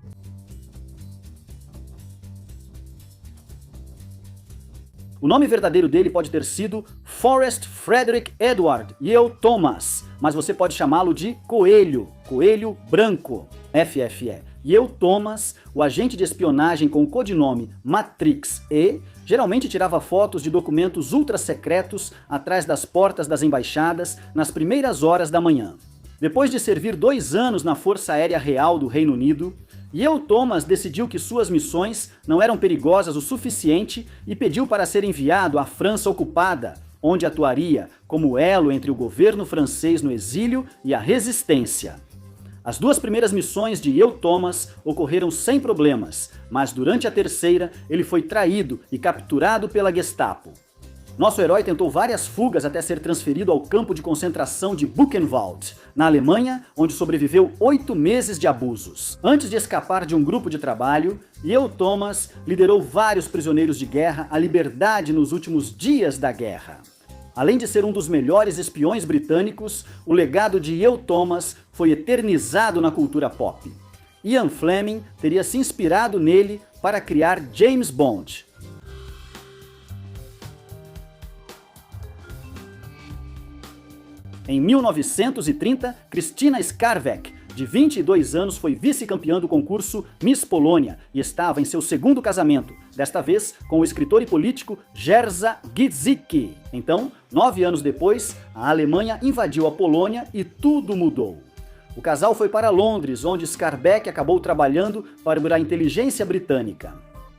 o nome verdadeiro dele pode ter sido Forrest Frederick Edward Yale Thomas, mas você pode chamá-lo de Coelho, Coelho Branco, FFE. Yale Thomas, o agente de espionagem com o codinome Matrix E, geralmente tirava fotos de documentos ultra-secretos atrás das portas das embaixadas nas primeiras horas da manhã. Depois de servir 2 anos na Força Aérea Real do Reino Unido, Yale Thomas decidiu que suas missões não eram perigosas o suficiente e pediu para ser enviado à França ocupada, onde atuaria como elo entre o governo francês no exílio e a resistência. As 2 primeiras missões de Yale Thomas ocorreram sem problemas, mas durante a terceira ele foi traído e capturado pela Gestapo. Nosso herói tentou várias fugas até ser transferido ao campo de concentração de Buchenwald, na Alemanha, onde sobreviveu 8 meses de abusos. Antes de escapar de um grupo de trabalho, Yale Thomas liderou vários prisioneiros de guerra à liberdade nos últimos dias da guerra. Além de ser um dos melhores espiões britânicos, o legado de Yale Thomas foi eternizado na cultura pop. Ian Fleming teria se inspirado nele para criar James Bond. Em 1930, Krystyna Skarwek, de 22 anos, foi vice-campeã do concurso Miss Polônia e estava em seu 2º casamento, desta vez com o escritor e político Jerzy Giżycki. Então, 9 anos depois, a Alemanha invadiu a Polônia e tudo mudou. O casal foi para Londres, onde Skarwek acabou trabalhando para a inteligência britânica.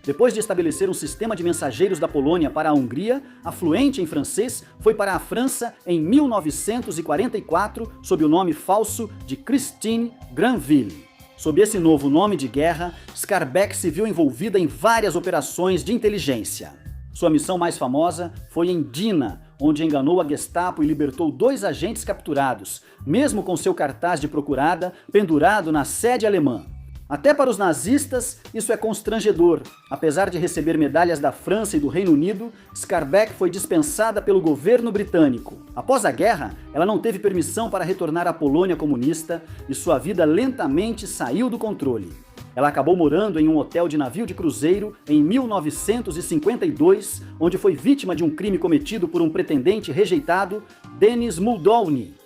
Depois de estabelecer um sistema de mensageiros da Polônia para a Hungria, a fluente em francês foi para a França em 1944 sob o nome falso de Christine Granville. Sob esse novo nome de guerra, Skarwek se viu envolvida em várias operações de inteligência. Sua missão mais famosa foi em Dina, onde enganou a Gestapo e libertou 2 agentes capturados, mesmo com seu cartaz de procurada pendurado na sede alemã. Até para os nazistas, isso é constrangedor. Apesar de receber medalhas da França e do Reino Unido, Skarwek foi dispensada pelo governo britânico. Após a guerra, ela não teve permissão para retornar à Polônia comunista e sua vida lentamente saiu do controle. Ela acabou morando em um hotel de navio de cruzeiro em 1952, onde foi vítima de um crime cometido por um pretendente rejeitado, Denis Muldowney.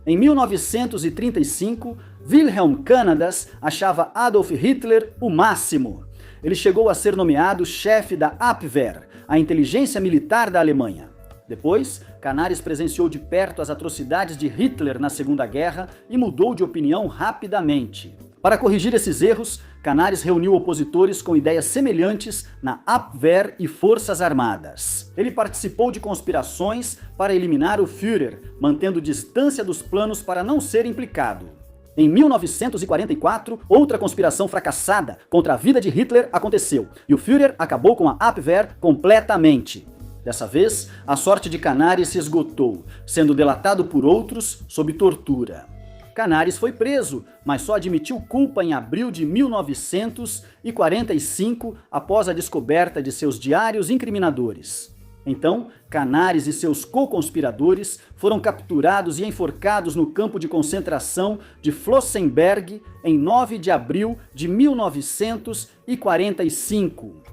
Em 1935, Wilhelm Canadas achava Adolf Hitler o máximo. Ele chegou a ser nomeado chefe da Abwehr, a inteligência militar da Alemanha. Depois, Canaris presenciou de perto as atrocidades de Hitler na Segunda Guerra e mudou de opinião rapidamente. Para corrigir esses erros, Canaris reuniu opositores com ideias semelhantes na Abwehr e Forças Armadas. Ele participou de conspirações para eliminar o Führer, mantendo distância dos planos para não ser implicado. Em 1944, outra conspiração fracassada contra a vida de Hitler aconteceu, e o Führer acabou com a Abwehr completamente. Dessa vez, a sorte de Canaris se esgotou, sendo delatado por outros sob tortura. Canaris foi preso, mas só admitiu culpa em abril de 1945, após a descoberta de seus diários incriminadores. Então, Canaris e seus co-conspiradores foram capturados e enforcados no campo de concentração de Flossenberg em 9 de abril de 1945.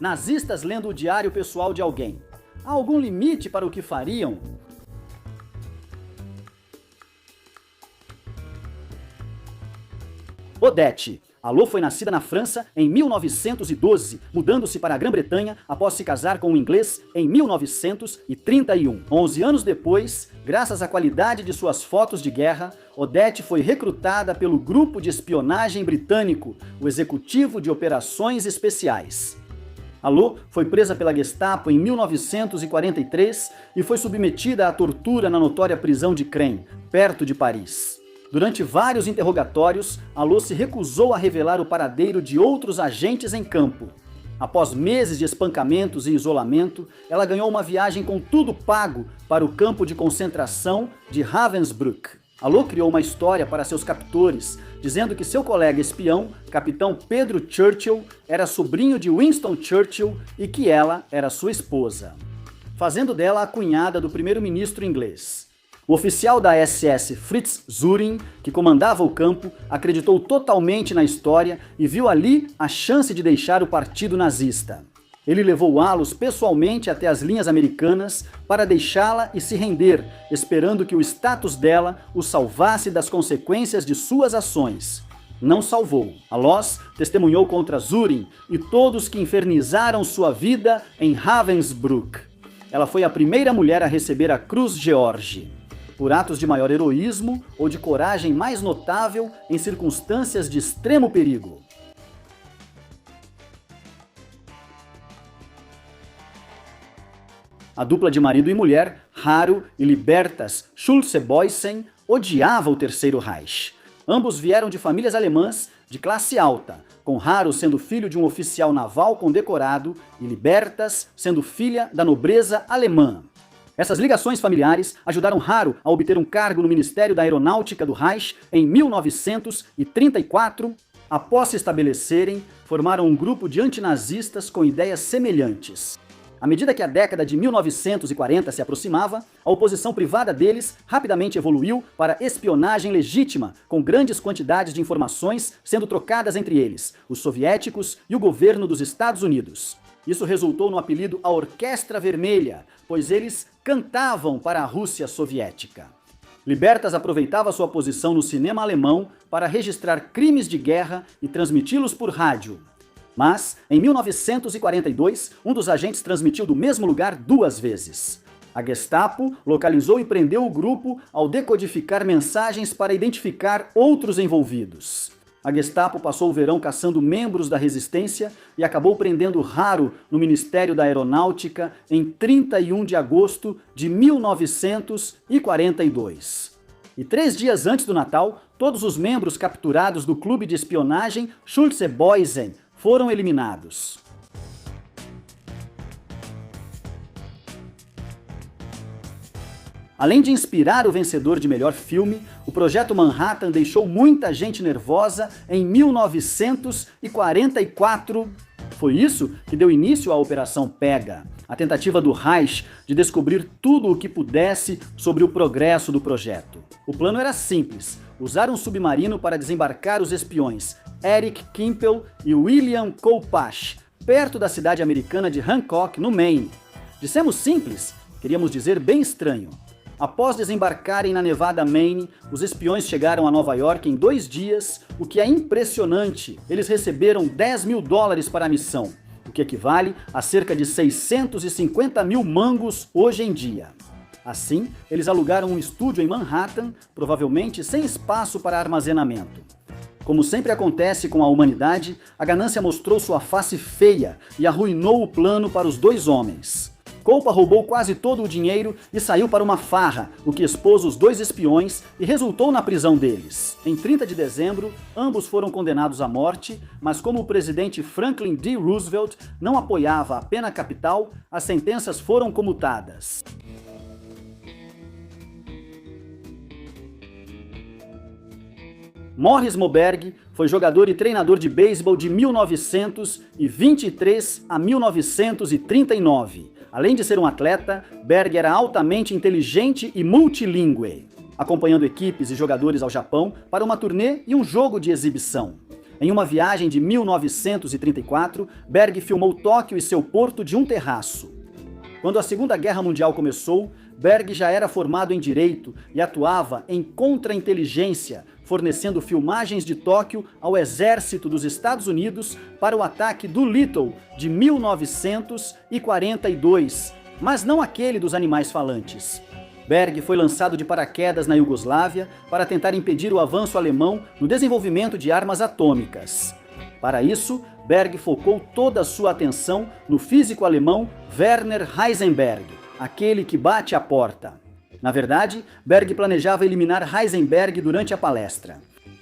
Nazistas lendo o diário pessoal de alguém. Há algum limite para o que fariam? Odete. Alô foi nascida na França em 1912, mudando-se para a Grã-Bretanha após se casar com um inglês em 1931. 11 anos depois, graças à qualidade de suas fotos de guerra, Odete foi recrutada pelo Grupo de Espionagem Britânico, o Executivo de Operações Especiais. Alô foi presa pela Gestapo em 1943 e foi submetida à tortura na notória prisão de Crème, perto de Paris. Durante vários interrogatórios, Alô se recusou a revelar o paradeiro de outros agentes em campo. Após meses de espancamentos e isolamento, ela ganhou uma viagem com tudo pago para o campo de concentração de Ravensbrück. Alô criou uma história para seus captores, dizendo que seu colega espião, capitão Pedro Churchill, era sobrinho de Winston Churchill e que ela era sua esposa, fazendo dela a cunhada do primeiro-ministro inglês. O oficial da SS Fritz Zurich, que comandava o campo, acreditou totalmente na história e viu ali a chance de deixar o partido nazista. Ele levou Allos pessoalmente até as linhas americanas para deixá-la e se render, esperando que o status dela o salvasse das consequências de suas ações. Não salvou. Allos testemunhou contra Zurich e todos que infernizaram sua vida em Ravensbrück. Ela foi a primeira mulher a receber a Cruz George. Por atos de maior heroísmo ou de coragem mais notável em circunstâncias de extremo perigo. A dupla de marido e mulher, Haro e Libertas Schulze-Boysen, odiava o Terceiro Reich. Ambos vieram de famílias alemãs de classe alta, com Haro sendo filho de um oficial naval condecorado e Libertas sendo filha da nobreza alemã. Essas ligações familiares ajudaram Haro a obter um cargo no Ministério da Aeronáutica do Reich em 1934. Após se estabelecerem, formaram um grupo de antinazistas com ideias semelhantes. À medida que a década de 1940 se aproximava, a oposição privada deles rapidamente evoluiu para espionagem legítima, com grandes quantidades de informações sendo trocadas entre eles, os soviéticos e o governo dos Estados Unidos. Isso resultou no apelido A Orquestra Vermelha, pois eles cantavam para a Rússia soviética. Libertas aproveitava sua posição no cinema alemão para registrar crimes de guerra e transmiti-los por rádio. Mas, em 1942, um dos agentes transmitiu do mesmo lugar 2 vezes. A Gestapo localizou e prendeu o grupo ao decodificar mensagens para identificar outros envolvidos. A Gestapo passou o verão caçando membros da resistência e acabou prendendo Haro no Ministério da Aeronáutica em 31 de agosto de 1942. E 3 dias antes do Natal, todos os membros capturados do clube de espionagem Schulze-Boysen foram eliminados. Além de inspirar o vencedor de melhor filme, o Projeto Manhattan deixou muita gente nervosa em 1944. Foi isso que deu início à Operação Pega, a tentativa do Reich de descobrir tudo o que pudesse sobre o progresso do projeto. O plano era simples: usar um submarino para desembarcar os espiões Eric Kimpel e William Kolpash, perto da cidade americana de Hancock, no Maine. Dissemos simples, queríamos dizer bem estranho. Após desembarcarem na Nevada, Maine, os espiões chegaram a Nova York em 2 dias, o que é impressionante. Eles receberam $10 mil para a missão, o que equivale a cerca de 650 mil mangos hoje em dia. Assim, eles alugaram um estúdio em Manhattan, provavelmente sem espaço para armazenamento. Como sempre acontece com a humanidade, a ganância mostrou sua face feia e arruinou o plano para os 2 homens. Culpa roubou quase todo o dinheiro e saiu para uma farra, o que expôs os 2 espiões e resultou na prisão deles. Em 30 de dezembro, ambos foram condenados à morte, mas como o presidente Franklin D. Roosevelt não apoiava a pena capital, as sentenças foram comutadas. Morris Moberg foi jogador e treinador de beisebol de 1923 a 1939. Além de ser um atleta, Berg era altamente inteligente e multilingüe, acompanhando equipes e jogadores ao Japão para uma turnê e um jogo de exibição. Em uma viagem de 1934, Berg filmou Tóquio e seu porto de um terraço. Quando a Segunda Guerra Mundial começou, Berg já era formado em Direito e atuava em contra-inteligência, fornecendo filmagens de Tóquio ao exército dos Estados Unidos para o ataque do Little de 1942, mas não aquele dos animais falantes. Berg foi lançado de paraquedas na Iugoslávia para tentar impedir o avanço alemão no desenvolvimento de armas atômicas. Para isso, Berg focou toda a sua atenção no físico alemão Werner Heisenberg, aquele que bate a porta. Na verdade, Berg planejava eliminar Heisenberg durante a palestra.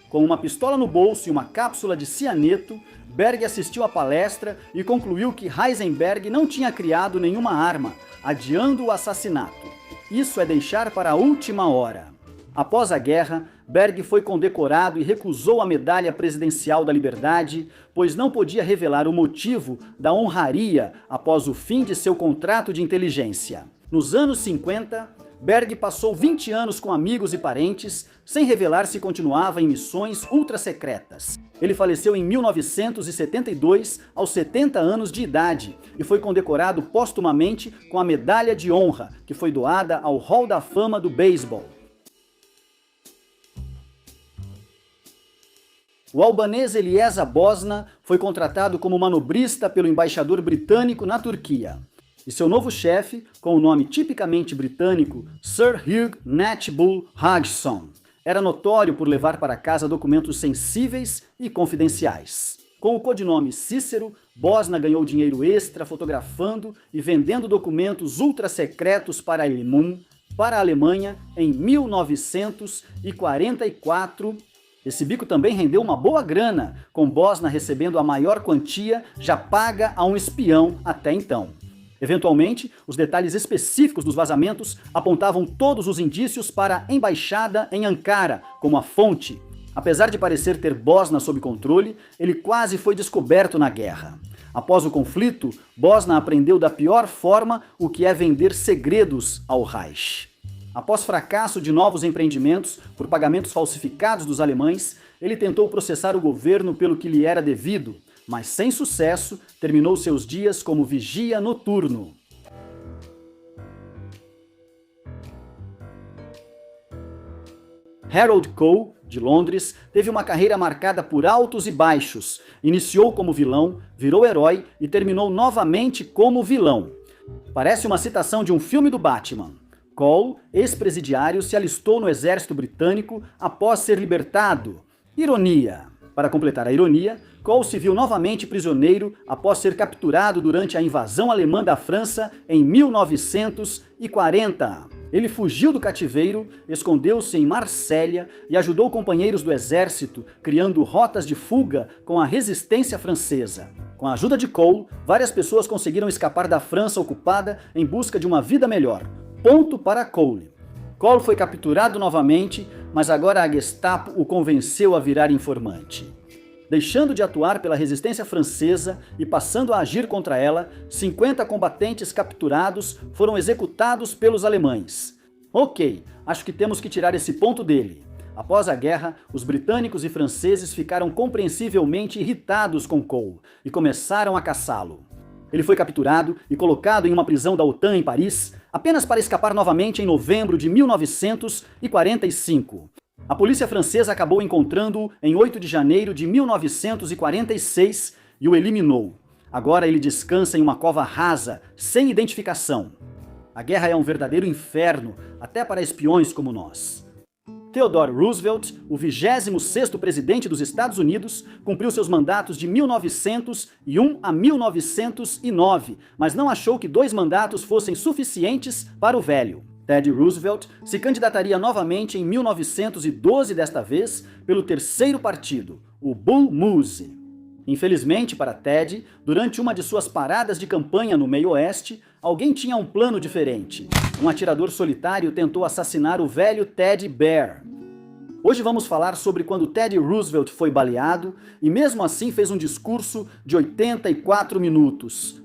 Com uma pistola no bolso e uma cápsula de cianeto, Berg assistiu à palestra e concluiu que Heisenberg não tinha criado nenhuma arma, adiando o assassinato. Isso é deixar para a última hora. Após a guerra, Berg foi condecorado e recusou a Medalha Presidencial da Liberdade, pois não podia revelar o motivo da honraria após o fim de seu contrato de inteligência. Nos anos 50, Berg passou 20 anos com amigos e parentes, sem revelar se continuava em missões ultra-secretas. Ele faleceu em 1972, aos 70 anos de idade, e foi condecorado póstumamente com a Medalha de Honra, que foi doada ao Hall da Fama do Beisebol. O albanês Eliezer Bosna foi contratado como manobrista pelo embaixador britânico na Turquia. E seu novo chefe, com o nome tipicamente britânico Sir Hugh Natchbull Hodgson, era notório por levar para casa documentos sensíveis e confidenciais. Com o codinome Cícero, Bosna ganhou dinheiro extra fotografando e vendendo documentos ultra-secretos para a Alemanha em 1944. Esse bico também rendeu uma boa grana, com Bosna recebendo a maior quantia já paga a um espião até então. Eventualmente, os detalhes específicos dos vazamentos apontavam todos os indícios para a embaixada em Ankara como a fonte. Apesar de parecer ter Bosna sob controle, ele quase foi descoberto na guerra. Após o conflito, Bosna aprendeu da pior forma o que é vender segredos ao Reich. Após fracasso de novos empreendimentos por pagamentos falsificados dos alemães, ele tentou processar o governo pelo que lhe era devido, mas sem sucesso, terminou seus dias como vigia noturno. Harold Cole, de Londres, teve uma carreira marcada por altos e baixos. Iniciou como vilão, virou herói e terminou novamente como vilão. Parece uma citação de um filme do Batman. Cole, ex-presidiário, se alistou no exército britânico após ser libertado. Ironia. Para completar a ironia, Cole se viu novamente prisioneiro após ser capturado durante a invasão alemã da França em 1940. Ele fugiu do cativeiro, escondeu-se em Marsella e ajudou companheiros do exército, criando rotas de fuga com a resistência francesa. Com a ajuda de Cole, várias pessoas conseguiram escapar da França ocupada em busca de uma vida melhor. Ponto para Cole. Cole foi capturado novamente, mas agora a Gestapo o convenceu a virar informante. Deixando de atuar pela resistência francesa e passando a agir contra ela, 50 combatentes capturados foram executados pelos alemães. Ok, acho que temos que tirar esse ponto dele. Após a guerra, os britânicos e franceses ficaram compreensivelmente irritados com Cole e começaram a caçá-lo. Ele foi capturado e colocado em uma prisão da OTAN em Paris, apenas para escapar novamente em novembro de 1945. A polícia francesa acabou encontrando-o em 8 de janeiro de 1946 e o eliminou. Agora ele descansa em uma cova rasa, sem identificação. A guerra é um verdadeiro inferno, até para espiões como nós. Theodore Roosevelt, o 26º presidente dos Estados Unidos, cumpriu seus mandatos de 1901 a 1909, mas não achou que 2 mandatos fossem suficientes para o velho. Teddy Roosevelt se candidataria novamente em 1912, desta vez, pelo terceiro partido, o Bull Moose. Infelizmente para Ted, durante uma de suas paradas de campanha no meio oeste, alguém tinha um plano diferente. Um atirador solitário tentou assassinar o velho Teddy Bear. Hoje vamos falar sobre quando Teddy Roosevelt foi baleado e mesmo assim fez um discurso de 84 minutos.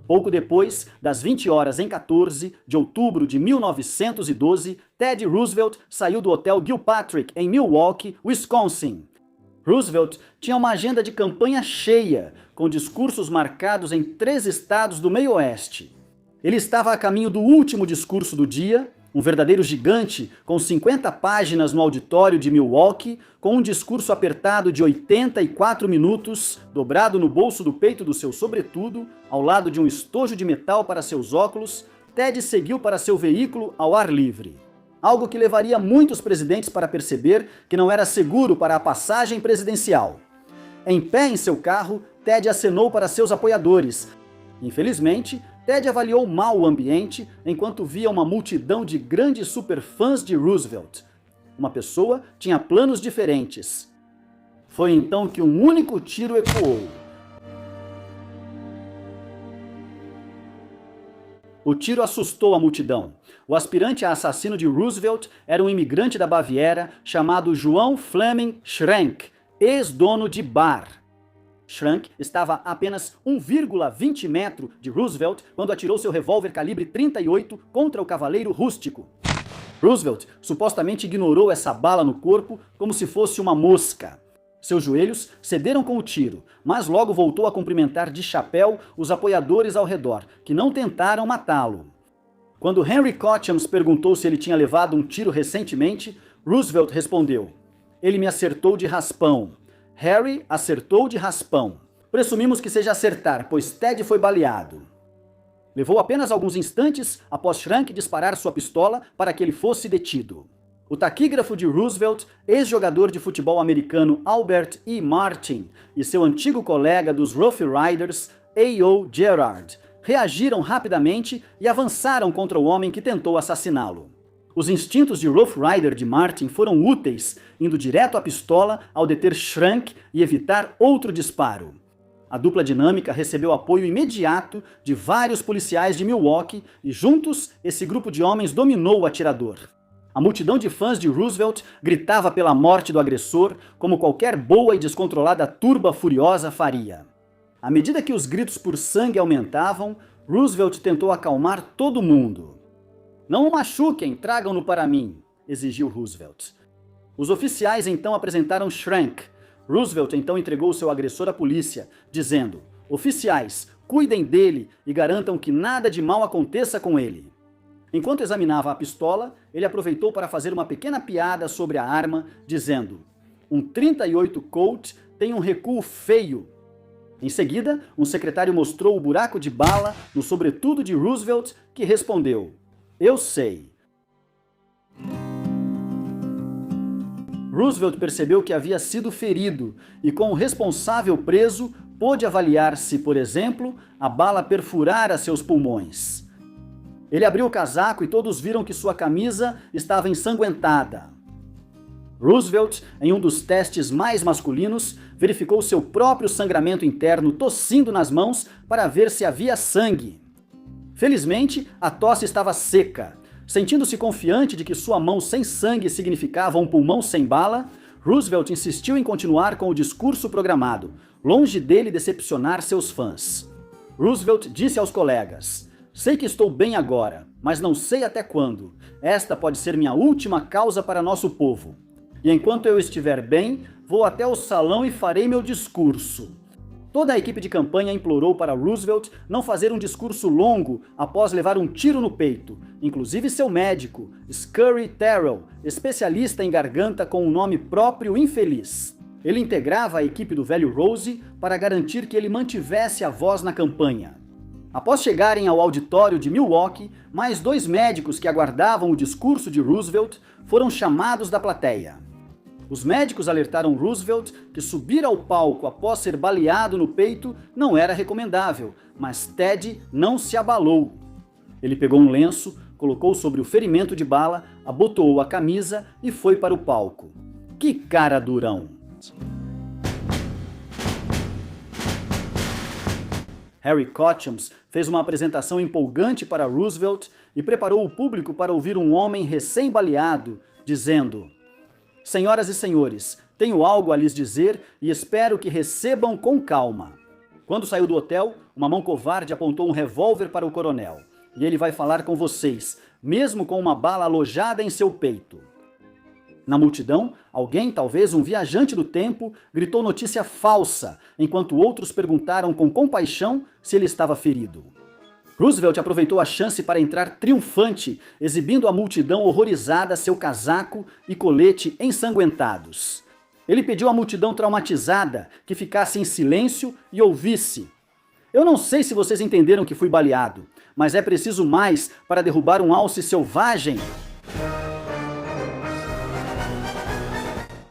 Pouco depois das 20h14 de outubro de 1912, Teddy Roosevelt saiu do Hotel Gilpatrick em Milwaukee, Wisconsin. Roosevelt tinha uma agenda de campanha cheia, com discursos marcados em 3 estados do meio oeste. Ele estava a caminho do último discurso do dia, um verdadeiro gigante, com 50 páginas no auditório de Milwaukee, com um discurso apertado de 84 minutos, dobrado no bolso do peito do seu sobretudo, ao lado de um estojo de metal para seus óculos. Ted seguiu para seu veículo ao ar livre. Algo que levaria muitos presidentes para perceber que não era seguro para a passagem presidencial. Em pé em seu carro, Ted acenou para seus apoiadores. Infelizmente, Ted avaliou mal o ambiente enquanto via uma multidão de grandes superfãs de Roosevelt. Uma pessoa tinha planos diferentes. Foi então que um único tiro ecoou. O tiro assustou a multidão. O aspirante a assassino de Roosevelt era um imigrante da Baviera chamado João Fleming Schrank, ex-dono de bar. Schrank estava a apenas 1,20 metro de Roosevelt quando atirou seu revólver calibre 38 contra o cavaleiro rústico. Roosevelt supostamente ignorou essa bala no corpo como se fosse uma mosca. Seus joelhos cederam com o tiro, mas logo voltou a cumprimentar de chapéu os apoiadores ao redor, que não tentaram matá-lo. Quando Henry Cochams perguntou se ele tinha levado um tiro recentemente, Roosevelt respondeu: "Ele me acertou de raspão." Harry acertou de raspão. Presumimos que seja acertar, pois Ted foi baleado. Levou apenas alguns instantes após Schrank disparar sua pistola para que ele fosse detido. O taquígrafo de Roosevelt, ex-jogador de futebol americano Albert E. Martin, e seu antigo colega dos Rough Riders, A.O. Gerard, reagiram rapidamente e avançaram contra o homem que tentou assassiná-lo. Os instintos de Rough Rider de Martin foram úteis, indo direto à pistola ao deter Schrank e evitar outro disparo. A dupla dinâmica recebeu apoio imediato de vários policiais de Milwaukee e juntos esse grupo de homens dominou o atirador. A multidão de fãs de Roosevelt gritava pela morte do agressor, como qualquer boa e descontrolada turba furiosa faria. À medida que os gritos por sangue aumentavam, Roosevelt tentou acalmar todo mundo. "Não o machuquem, tragam-no para mim", exigiu Roosevelt. Os oficiais então apresentaram Schrank. Roosevelt então entregou seu agressor à polícia, dizendo: "Oficiais, cuidem dele e garantam que nada de mal aconteça com ele." Enquanto examinava a pistola, ele aproveitou para fazer uma pequena piada sobre a arma, dizendo: "Um 38 Colt tem um recuo feio." Em seguida, um secretário mostrou o buraco de bala no sobretudo de Roosevelt, que respondeu: "Eu sei." Roosevelt percebeu que havia sido ferido e, com o responsável preso, pôde avaliar se, por exemplo, a bala perfurara seus pulmões. Ele abriu o casaco e todos viram que sua camisa estava ensanguentada. Roosevelt, em um dos testes mais masculinos, verificou seu próprio sangramento interno tossindo nas mãos para ver se havia sangue. Felizmente, a tosse estava seca. Sentindo-se confiante de que sua mão sem sangue significava um pulmão sem bala, Roosevelt insistiu em continuar com o discurso programado, longe dele decepcionar seus fãs. Roosevelt disse aos colegas: "Sei que estou bem agora, mas não sei até quando. Esta pode ser minha última causa para nosso povo. E enquanto eu estiver bem, vou até o salão e farei meu discurso." Toda a equipe de campanha implorou para Roosevelt não fazer um discurso longo após levar um tiro no peito, inclusive seu médico, Scurry Terrell, especialista em garganta com um nome próprio infeliz. Ele integrava a equipe do velho Rose para garantir que ele mantivesse a voz na campanha. Após chegarem ao auditório de Milwaukee, mais 2 médicos que aguardavam o discurso de Roosevelt foram chamados da plateia. Os médicos alertaram Roosevelt que subir ao palco após ser baleado no peito não era recomendável, mas Ted não se abalou. Ele pegou um lenço, colocou sobre o ferimento de bala, abotoou a camisa e foi para o palco. Que cara durão! Harry Cotchams fez uma apresentação empolgante para Roosevelt e preparou o público para ouvir um homem recém-baleado, dizendo: "Senhoras e senhores, tenho algo a lhes dizer e espero que recebam com calma." Quando saiu do hotel, uma mão covarde apontou um revólver para o coronel. "E ele vai falar com vocês, mesmo com uma bala alojada em seu peito." Na multidão, alguém, talvez um viajante do tempo, gritou notícia falsa, enquanto outros perguntaram com compaixão se ele estava ferido. Roosevelt aproveitou a chance para entrar triunfante, exibindo à multidão horrorizada seu casaco e colete ensanguentados. Ele pediu à multidão traumatizada que ficasse em silêncio e ouvisse. "Eu não sei se vocês entenderam que fui baleado, mas é preciso mais para derrubar um alce selvagem."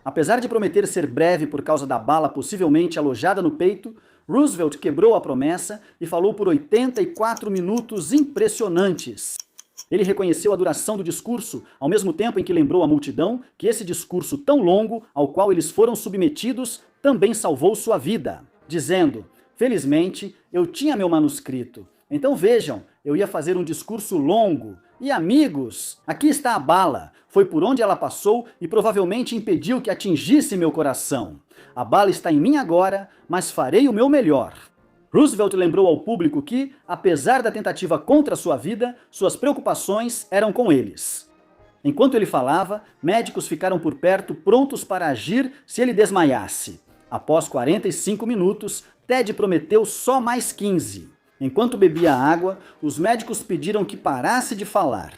Apesar de prometer ser breve por causa da bala possivelmente alojada no peito, Roosevelt quebrou a promessa e falou por 84 minutos impressionantes. Ele reconheceu a duração do discurso, ao mesmo tempo em que lembrou à multidão que esse discurso tão longo, ao qual eles foram submetidos, também salvou sua vida, dizendo: "Felizmente, eu tinha meu manuscrito. Então vejam, eu ia fazer um discurso longo. E amigos, aqui está a bala. Foi por onde ela passou e provavelmente impediu que atingisse meu coração. A bala está em mim agora, mas farei o meu melhor." Roosevelt lembrou ao público que, apesar da tentativa contra sua vida, suas preocupações eram com eles. Enquanto ele falava, médicos ficaram por perto prontos para agir se ele desmaiasse. Após 45 minutos, Ted prometeu só mais 15. Enquanto bebia água, os médicos pediram que parasse de falar.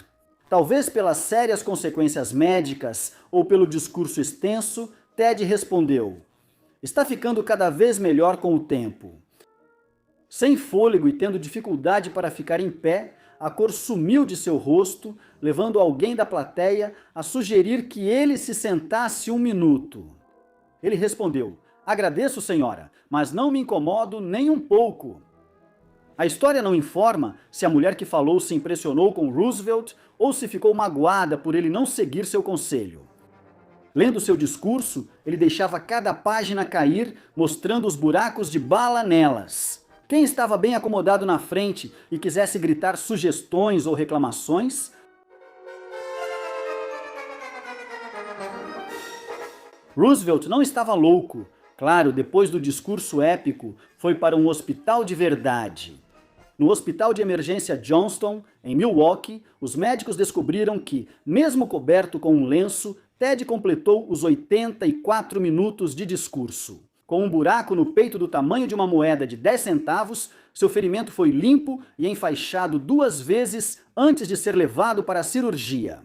Talvez pelas sérias consequências médicas ou pelo discurso extenso, Ted respondeu: "Está ficando cada vez melhor com o tempo." Sem fôlego e tendo dificuldade para ficar em pé, a cor sumiu de seu rosto, levando alguém da plateia a sugerir que ele se sentasse um minuto. Ele respondeu: "Agradeço, senhora, mas não me incomodo nem um pouco." A história não informa se a mulher que falou se impressionou com Roosevelt ou se ficou magoada por ele não seguir seu conselho. Lendo seu discurso, ele deixava cada página cair, mostrando os buracos de bala nelas. Quem estava bem acomodado na frente e quisesse gritar sugestões ou reclamações, Roosevelt não estava louco. Claro, depois do discurso épico, foi para um hospital de verdade. No Hospital de Emergência Johnston, em Milwaukee, os médicos descobriram que, mesmo coberto com um lenço, Ted completou os 84 minutos de discurso. Com um buraco no peito do tamanho de uma moeda de 10 centavos, seu ferimento foi limpo e enfaixado 2 vezes antes de ser levado para a cirurgia.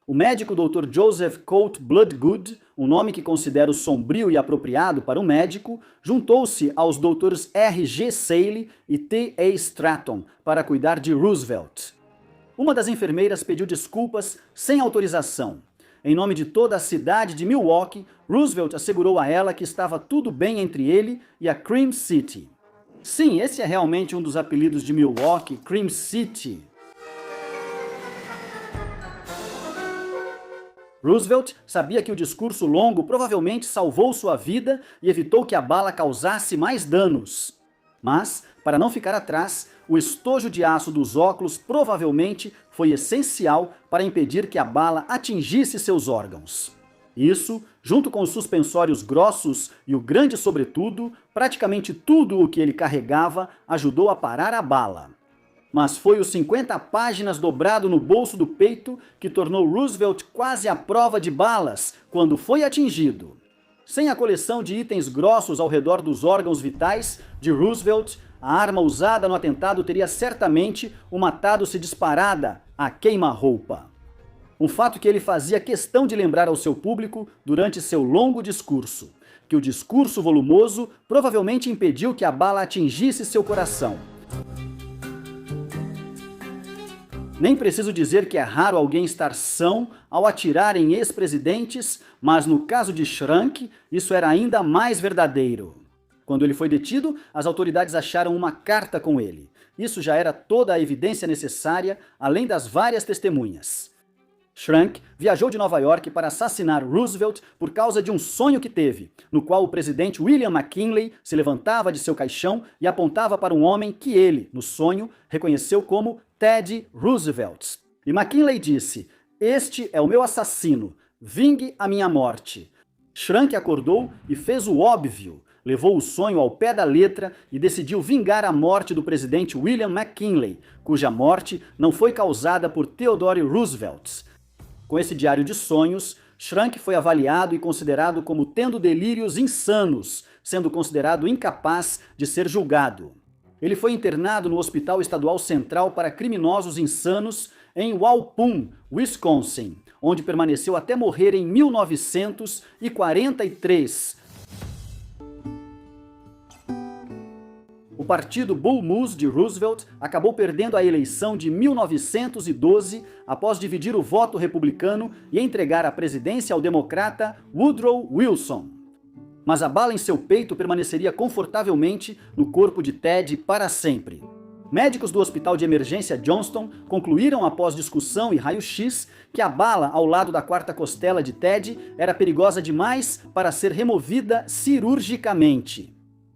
O médico Dr. Joseph Colt Bloodgood, um nome que considero sombrio e apropriado para um médico, juntou-se aos Drs. R.G. Saley e T.A. Stratton para cuidar de Roosevelt. Uma das enfermeiras pediu desculpas sem autorização. Em nome de toda a cidade de Milwaukee, Roosevelt assegurou a ela que estava tudo bem entre ele e a Cream City. Sim, esse é realmente um dos apelidos de Milwaukee, Cream City. Roosevelt sabia que o discurso longo provavelmente salvou sua vida e evitou que a bala causasse mais danos. Mas, para não ficar atrás, o estojo de aço dos óculos provavelmente foi essencial para impedir que a bala atingisse seus órgãos. Isso, junto com os suspensórios grossos e o grande sobretudo, praticamente tudo o que ele carregava ajudou a parar a bala. Mas foi os 50 páginas dobrado no bolso do peito que tornou Roosevelt quase à prova de balas quando foi atingido. Sem a coleção de itens grossos ao redor dos órgãos vitais de Roosevelt, a arma usada no atentado teria certamente o matado-se disparada a queima-roupa. Um fato que ele fazia questão de lembrar ao seu público durante seu longo discurso, que o discurso volumoso provavelmente impediu que a bala atingisse seu coração. Nem preciso dizer que é raro alguém estar são ao atirar em ex-presidentes, mas no caso de Schrank, isso era ainda mais verdadeiro. Quando ele foi detido, as autoridades acharam uma carta com ele. Isso já era toda a evidência necessária, além das várias testemunhas. Schrank viajou de Nova York para assassinar Roosevelt por causa de um sonho que teve, no qual o presidente William McKinley se levantava de seu caixão e apontava para um homem que ele, no sonho, reconheceu como Teddy Roosevelt. E McKinley disse: "Este é o meu assassino, vingue a minha morte." Schrank acordou e fez o óbvio, levou o sonho ao pé da letra e decidiu vingar a morte do presidente William McKinley, cuja morte não foi causada por Theodore Roosevelt. Com esse diário de sonhos, Schrank foi avaliado e considerado como tendo delírios insanos, sendo considerado incapaz de ser julgado. Ele foi internado no Hospital Estadual Central para Criminosos Insanos em Waupun, Wisconsin, onde permaneceu até morrer em 1943. O partido Bull Moose de Roosevelt acabou perdendo a eleição de 1912 após dividir o voto republicano e entregar a presidência ao democrata Woodrow Wilson. Mas a bala em seu peito permaneceria confortavelmente no corpo de Ted para sempre. Médicos do Hospital de Emergência Johnston concluíram após discussão e raio-x que a bala ao lado da quarta costela de Ted era perigosa demais para ser removida cirurgicamente.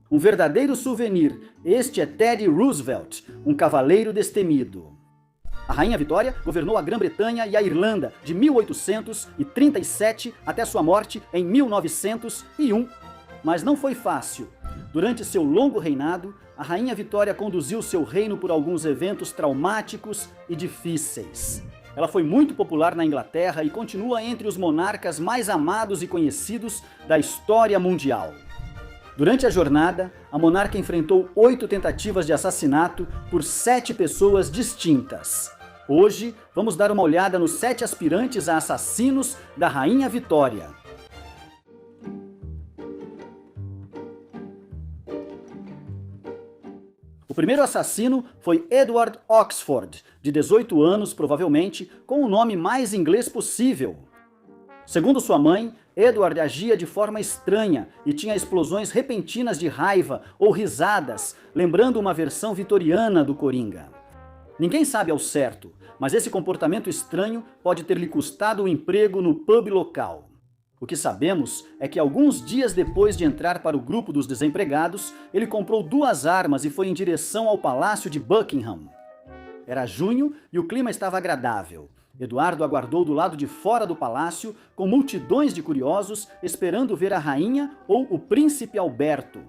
Um verdadeiro souvenir, este é Teddy Roosevelt, um cavaleiro destemido. A Rainha Vitória governou a Grã-Bretanha e a Irlanda de 1837 até sua morte em 1901. Mas não foi fácil. Durante seu longo reinado, a Rainha Vitória conduziu seu reino por alguns eventos traumáticos e difíceis. Ela foi muito popular na Inglaterra e continua entre os monarcas mais amados e conhecidos da história mundial. Durante a jornada, a monarca enfrentou 8 tentativas de assassinato por 7 pessoas distintas. Hoje, vamos dar uma olhada nos 7 aspirantes a assassinos da Rainha Vitória. O primeiro assassino foi Edward Oxford, de 18 anos, provavelmente, com o nome mais inglês possível. Segundo sua mãe, Edward agia de forma estranha e tinha explosões repentinas de raiva ou risadas, lembrando uma versão vitoriana do Coringa. Ninguém sabe ao certo, mas esse comportamento estranho pode ter lhe custado o emprego no pub local. O que sabemos é que alguns dias depois de entrar para o grupo dos desempregados, ele comprou 2 armas e foi em direção ao Palácio de Buckingham. Era junho e o clima estava agradável. Eduardo aguardou do lado de fora do palácio, com multidões de curiosos esperando ver a rainha ou o príncipe Alberto.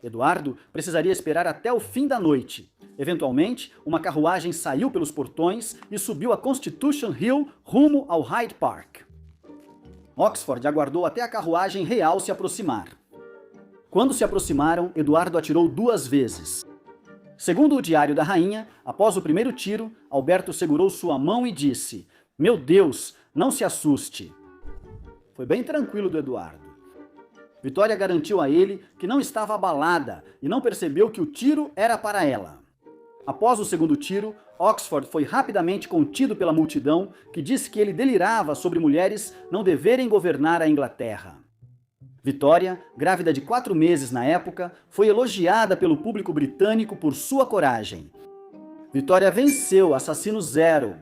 Eduardo precisaria esperar até o fim da noite. Eventualmente, uma carruagem saiu pelos portões e subiu a Constitution Hill rumo ao Hyde Park. Oxford aguardou até a carruagem real se aproximar. Quando se aproximaram, Eduardo atirou 2 vezes. Segundo o diário da rainha, após o primeiro tiro, Alberto segurou sua mão e disse: "Meu Deus, não se assuste." Foi bem tranquilo do Eduardo. Vitória garantiu a ele que não estava abalada e não percebeu que o tiro era para ela. Após o segundo tiro, Oxford foi rapidamente contido pela multidão, que disse que ele delirava sobre mulheres não deverem governar a Inglaterra. Vitória, grávida de 4 meses na época, foi elogiada pelo público britânico por sua coragem. Vitória venceu Assassino Zero.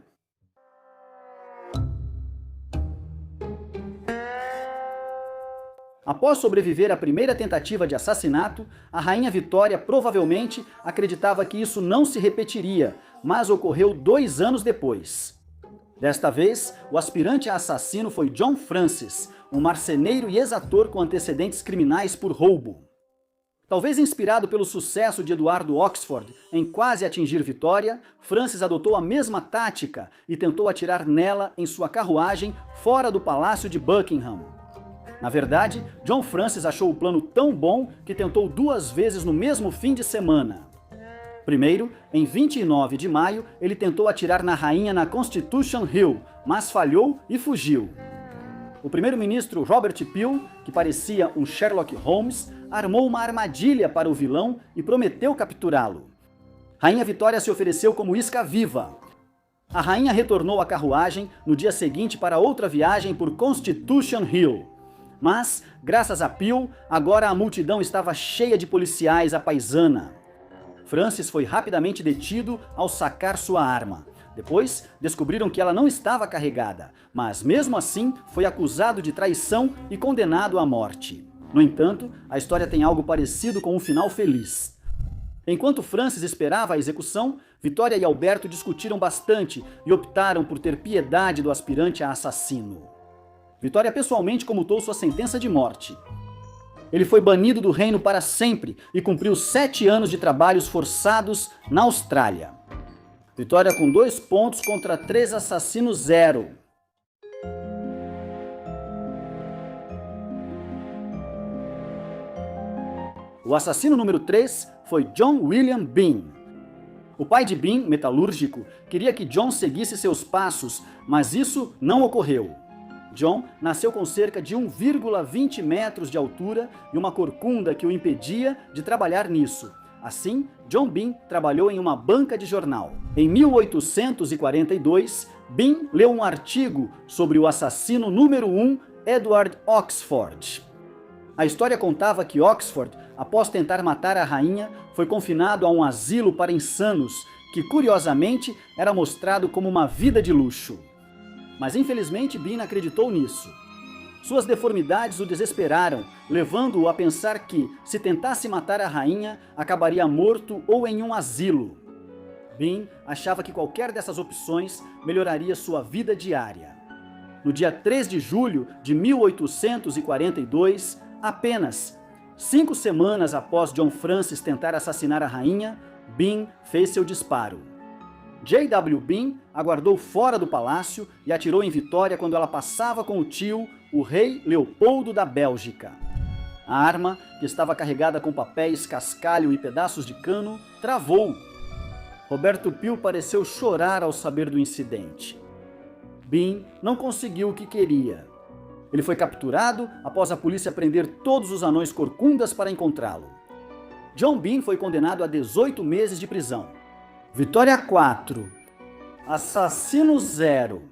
Após sobreviver à primeira tentativa de assassinato, a Rainha Vitória provavelmente acreditava que isso não se repetiria, mas ocorreu 2 anos depois. Desta vez, o aspirante a assassino foi John Francis, um marceneiro e ex-ator com antecedentes criminais por roubo. Talvez inspirado pelo sucesso de Eduardo Oxford em quase atingir Vitória, Francis adotou a mesma tática e tentou atirar nela em sua carruagem fora do Palácio de Buckingham. Na verdade, John Francis achou o plano tão bom que tentou 2 vezes no mesmo fim de semana. Primeiro, em 29 de maio, ele tentou atirar na rainha na Constitution Hill, mas falhou e fugiu. O primeiro-ministro Robert Peel, que parecia um Sherlock Holmes, armou uma armadilha para o vilão e prometeu capturá-lo. Rainha Vitória se ofereceu como isca viva. A rainha retornou à carruagem no dia seguinte para outra viagem por Constitution Hill. Mas, graças a Peel, agora a multidão estava cheia de policiais à paisana. Francis foi rapidamente detido ao sacar sua arma. Depois, descobriram que ela não estava carregada, mas mesmo assim foi acusado de traição e condenado à morte. No entanto, a história tem algo parecido com um final feliz. Enquanto Francis esperava a execução, Vitória e Alberto discutiram bastante e optaram por ter piedade do aspirante a assassino. Vitória pessoalmente comutou sua sentença de morte. Ele foi banido do reino para sempre e cumpriu 7 anos de trabalhos forçados na Austrália. Vitória com 2 pontos contra 3 assassinos 0. O assassino número 3 foi John William Bean. O pai de Bean, metalúrgico, queria que John seguisse seus passos, mas isso não ocorreu. John nasceu com cerca de 1,20 metros de altura e uma corcunda que o impedia de trabalhar nisso. Assim, John Bean trabalhou em uma banca de jornal. Em 1842, Bean leu um artigo sobre o assassino número 1, Edward Oxford. A história contava que Oxford, após tentar matar a rainha, foi confinado a um asilo para insanos, que curiosamente era mostrado como uma vida de luxo. Mas infelizmente Bean acreditou nisso. Suas deformidades o desesperaram, levando-o a pensar que, se tentasse matar a rainha, acabaria morto ou em um asilo. Bean achava que qualquer dessas opções melhoraria sua vida diária. No dia 3 de julho de 1842, apenas 5 semanas após John Francis tentar assassinar a rainha, Bean fez seu disparo. J.W. Bean aguardou fora do palácio e atirou em Vitória quando ela passava com o tio, o rei Leopoldo da Bélgica. A arma, que estava carregada com papéis, cascalho e pedaços de cano, travou. Roberto Peel pareceu chorar ao saber do incidente. Bean não conseguiu o que queria. Ele foi capturado após a polícia prender todos os anões corcundas para encontrá-lo. John Bean foi condenado a 18 meses de prisão. Vitória 4. Assassino 0.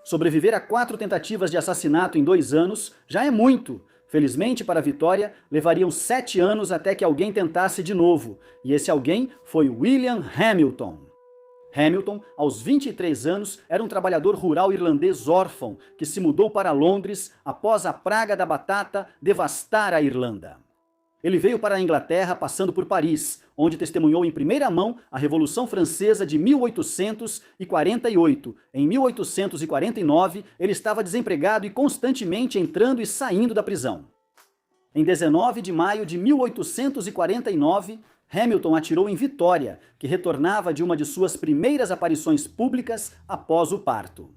Sobreviver a 4 tentativas de assassinato em 2 anos já é muito. Felizmente para Vitória, levariam 7 anos até que alguém tentasse de novo, e esse alguém foi William Hamilton. Hamilton, aos 23 anos, era um trabalhador rural irlandês órfão que se mudou para Londres após a praga da batata devastar a Irlanda. Ele veio para a Inglaterra passando por Paris, onde testemunhou em primeira mão a Revolução Francesa de 1848. Em 1849, ele estava desempregado e constantemente entrando e saindo da prisão. Em 19 de maio de 1849, Hamilton atirou em Vitória, que retornava de uma de suas primeiras aparições públicas após o parto.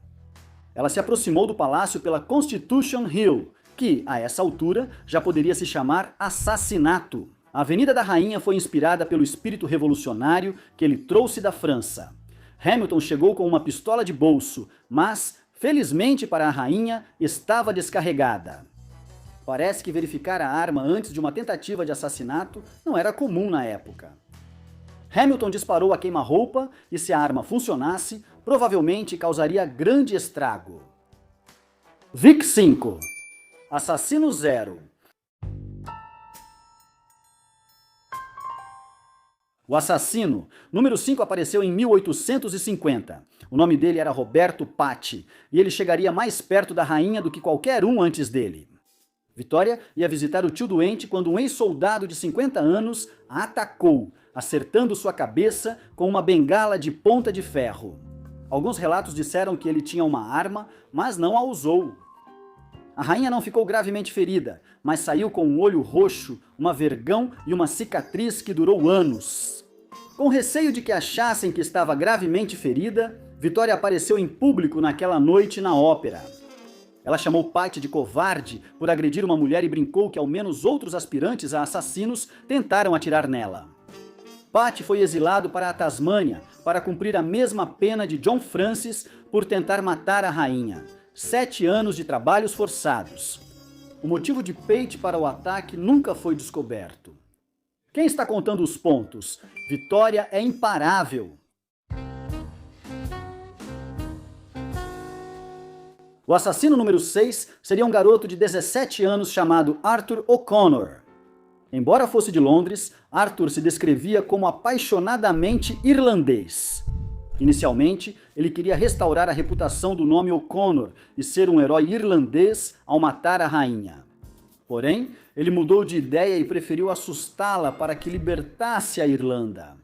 Ela se aproximou do palácio pela Constitution Hill, que, a essa altura, já poderia se chamar assassinato. A Avenida da Rainha foi inspirada pelo espírito revolucionário que ele trouxe da França. Hamilton chegou com uma pistola de bolso, mas, felizmente para a rainha, estava descarregada. Parece que verificar a arma antes de uma tentativa de assassinato não era comum na época. Hamilton disparou a queima-roupa e, se a arma funcionasse, provavelmente causaria grande estrago. Vic 5. Assassino 0. O assassino, número 5, apareceu em 1850. O nome dele era Roberto Patti, e ele chegaria mais perto da rainha do que qualquer um antes dele. Vitória ia visitar o tio doente quando um ex-soldado de 50 anos a atacou, acertando sua cabeça com uma bengala de ponta de ferro. Alguns relatos disseram que ele tinha uma arma, mas não a usou. A rainha não ficou gravemente ferida, mas saiu com um olho roxo, uma vergão e uma cicatriz que durou anos. Com receio de que achassem que estava gravemente ferida, Vitória apareceu em público naquela noite na ópera. Ela chamou Patty de covarde por agredir uma mulher e brincou que ao menos outros aspirantes a assassinos tentaram atirar nela. Patty foi exilado para a Tasmânia para cumprir a mesma pena de John Francis por tentar matar a rainha. 7 anos de trabalhos forçados. O motivo de Pate para o ataque nunca foi descoberto. Quem está contando os pontos? Vitória é imparável. O assassino número 6 seria um garoto de 17 anos chamado Arthur O'Connor. Embora fosse de Londres, Arthur se descrevia como apaixonadamente irlandês. Inicialmente, ele queria restaurar a reputação do nome O'Connor e ser um herói irlandês ao matar a rainha. Porém, ele mudou de ideia e preferiu assustá-la para que libertasse a Irlanda.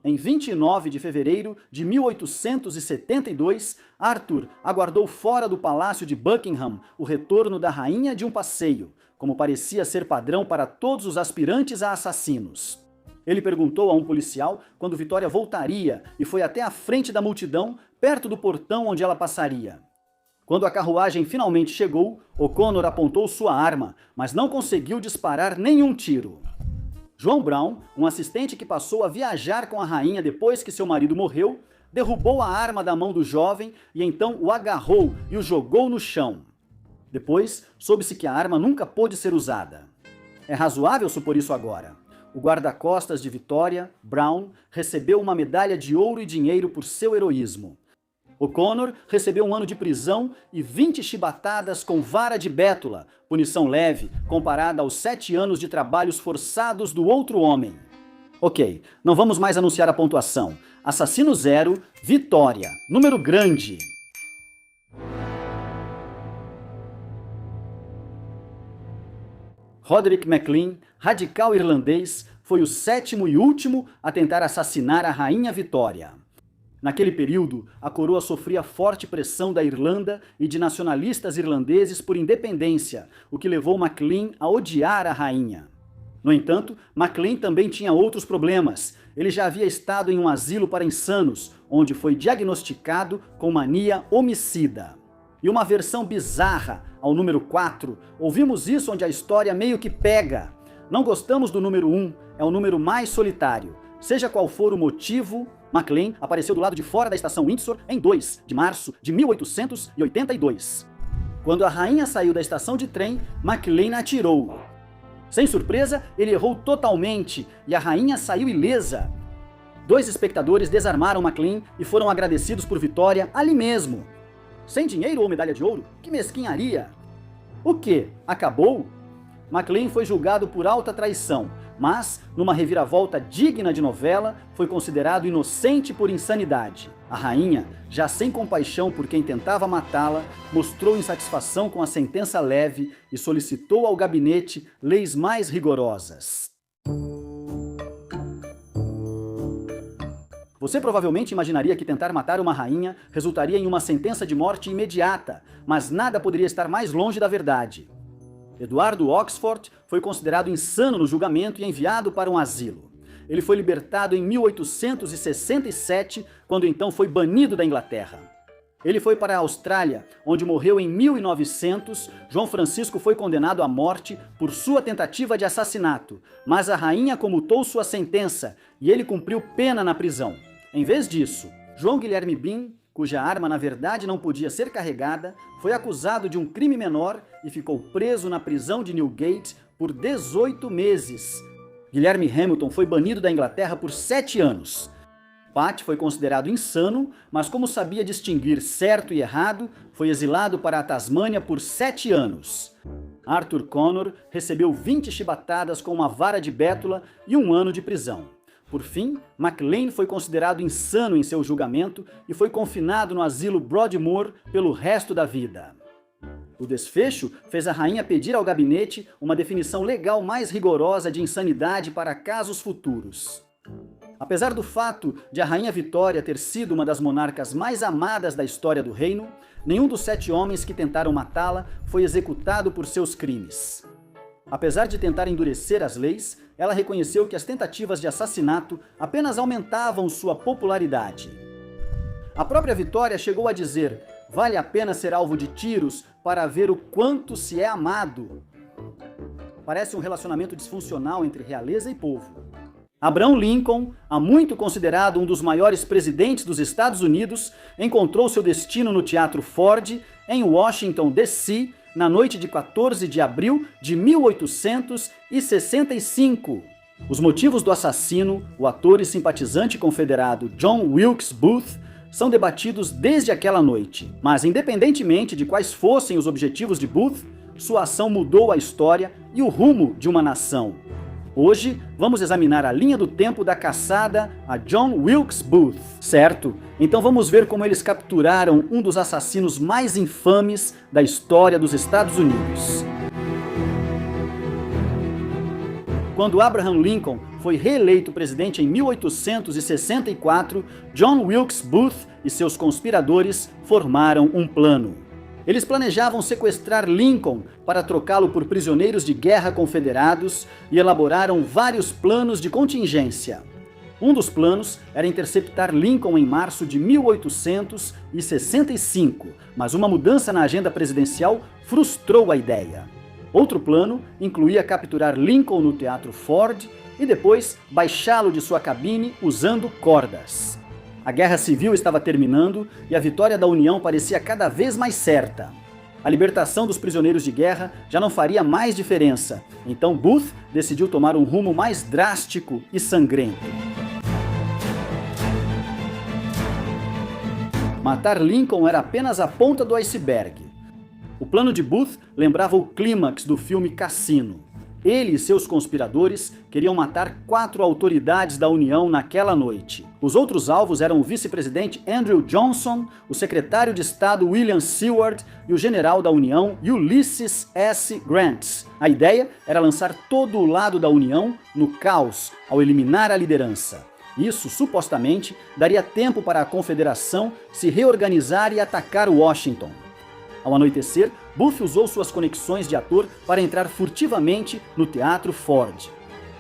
Em 29 de fevereiro de 1872, Arthur aguardou fora do palácio de Buckingham o retorno da rainha de um passeio, como parecia ser padrão para todos os aspirantes a assassinos. Ele perguntou a um policial quando Vitória voltaria e foi até a frente da multidão, perto do portão onde ela passaria. Quando a carruagem finalmente chegou, O'Connor apontou sua arma, mas não conseguiu disparar nenhum tiro. João Brown, um assistente que passou a viajar com a rainha depois que seu marido morreu, derrubou a arma da mão do jovem e então o agarrou e o jogou no chão. Depois, soube-se que a arma nunca pôde ser usada. É razoável supor isso agora. O guarda-costas de Vitória, Brown, recebeu uma medalha de ouro e dinheiro por seu heroísmo. O'Connor recebeu 1 ano de prisão e 20 chibatadas com vara de bétula, punição leve comparada aos 7 anos de trabalhos forçados do outro homem. Ok, não vamos mais anunciar a pontuação. Assassino 0, Vitória, número grande. Roderick MacLean, radical irlandês, foi o 7º e último a tentar assassinar a rainha Vitória. Naquele período, a coroa sofria forte pressão da Irlanda e de nacionalistas irlandeses por independência, o que levou MacLean a odiar a rainha. No entanto, MacLean também tinha outros problemas. Ele já havia estado em um asilo para insanos, onde foi diagnosticado com mania homicida. E uma versão bizarra ao número 4, ouvimos isso onde a história meio que pega. Não gostamos do número 1, é o número mais solitário. Seja qual for o motivo, MacLean apareceu do lado de fora da estação Windsor em 2 de março de 1882. Quando a rainha saiu da estação de trem, MacLean atirou. Sem surpresa, ele errou totalmente e a rainha saiu ilesa. 2 espectadores desarmaram MacLean e foram agradecidos por Vitória ali mesmo. Sem dinheiro ou medalha de ouro? Que mesquinharia! O quê? Acabou? MacLean foi julgado por alta traição, mas, numa reviravolta digna de novela, foi considerado inocente por insanidade. A rainha, já sem compaixão por quem tentava matá-la, mostrou insatisfação com a sentença leve e solicitou ao gabinete leis mais rigorosas. Você provavelmente imaginaria que tentar matar uma rainha resultaria em uma sentença de morte imediata, mas nada poderia estar mais longe da verdade. Eduardo Oxford foi considerado insano no julgamento e enviado para um asilo. Ele foi libertado em 1867, quando então foi banido da Inglaterra. Ele foi para a Austrália, onde morreu em 1900. João Francisco foi condenado à morte por sua tentativa de assassinato, mas a rainha comutou sua sentença e ele cumpriu pena na prisão. Em vez disso, João Guilherme Bean, cuja arma na verdade não podia ser carregada, foi acusado de um crime menor e ficou preso na prisão de Newgate por 18 meses. Guilherme Hamilton foi banido da Inglaterra por 7 anos. Pat foi considerado insano, mas como sabia distinguir certo e errado, foi exilado para a Tasmânia por 7 anos. Arthur Connor recebeu 20 chibatadas com uma vara de bétula e 1 ano de prisão. Por fim, MacLean foi considerado insano em seu julgamento e foi confinado no asilo Broadmoor pelo resto da vida. O desfecho fez a rainha pedir ao gabinete uma definição legal mais rigorosa de insanidade para casos futuros. Apesar do fato de a rainha Vitória ter sido uma das monarcas mais amadas da história do reino, nenhum dos 7 homens que tentaram matá-la foi executado por seus crimes. Apesar de tentar endurecer as leis, ela reconheceu que as tentativas de assassinato apenas aumentavam sua popularidade. A própria Vitória chegou a dizer: vale a pena ser alvo de tiros para ver o quanto se é amado. Parece um relacionamento disfuncional entre realeza e povo. Abraham Lincoln, há muito considerado um dos maiores presidentes dos Estados Unidos, encontrou seu destino no Teatro Ford, em Washington, D.C., na noite de 14 de abril de 1865. Os motivos do assassino, o ator e simpatizante confederado John Wilkes Booth, são debatidos desde aquela noite. Mas, independentemente de quais fossem os objetivos de Booth, sua ação mudou a história e o rumo de uma nação. Hoje, vamos examinar a linha do tempo da caçada a John Wilkes Booth, certo? Então vamos ver como eles capturaram um dos assassinos mais infames da história dos Estados Unidos. Quando Abraham Lincoln foi reeleito presidente em 1864, John Wilkes Booth e seus conspiradores formaram um plano. Eles planejavam sequestrar Lincoln para trocá-lo por prisioneiros de guerra confederados e elaboraram vários planos de contingência. Um dos planos era interceptar Lincoln em março de 1865, mas uma mudança na agenda presidencial frustrou a ideia. Outro plano incluía capturar Lincoln no Teatro Ford e depois baixá-lo de sua cabine usando cordas. A Guerra Civil estava terminando e a vitória da União parecia cada vez mais certa. A libertação dos prisioneiros de guerra já não faria mais diferença, então Booth decidiu tomar um rumo mais drástico e sangrento. Matar Lincoln era apenas a ponta do iceberg. O plano de Booth lembrava o clímax do filme Cassino. Ele e seus conspiradores queriam matar 4 autoridades da União naquela noite. Os outros alvos eram o vice-presidente Andrew Johnson, o secretário de Estado William Seward e o general da União Ulysses S. Grant. A ideia era lançar todo o lado da União no caos ao eliminar a liderança. Isso, supostamente, daria tempo para a Confederação se reorganizar e atacar Washington. Ao anoitecer, Booth usou suas conexões de ator para entrar furtivamente no Teatro Ford.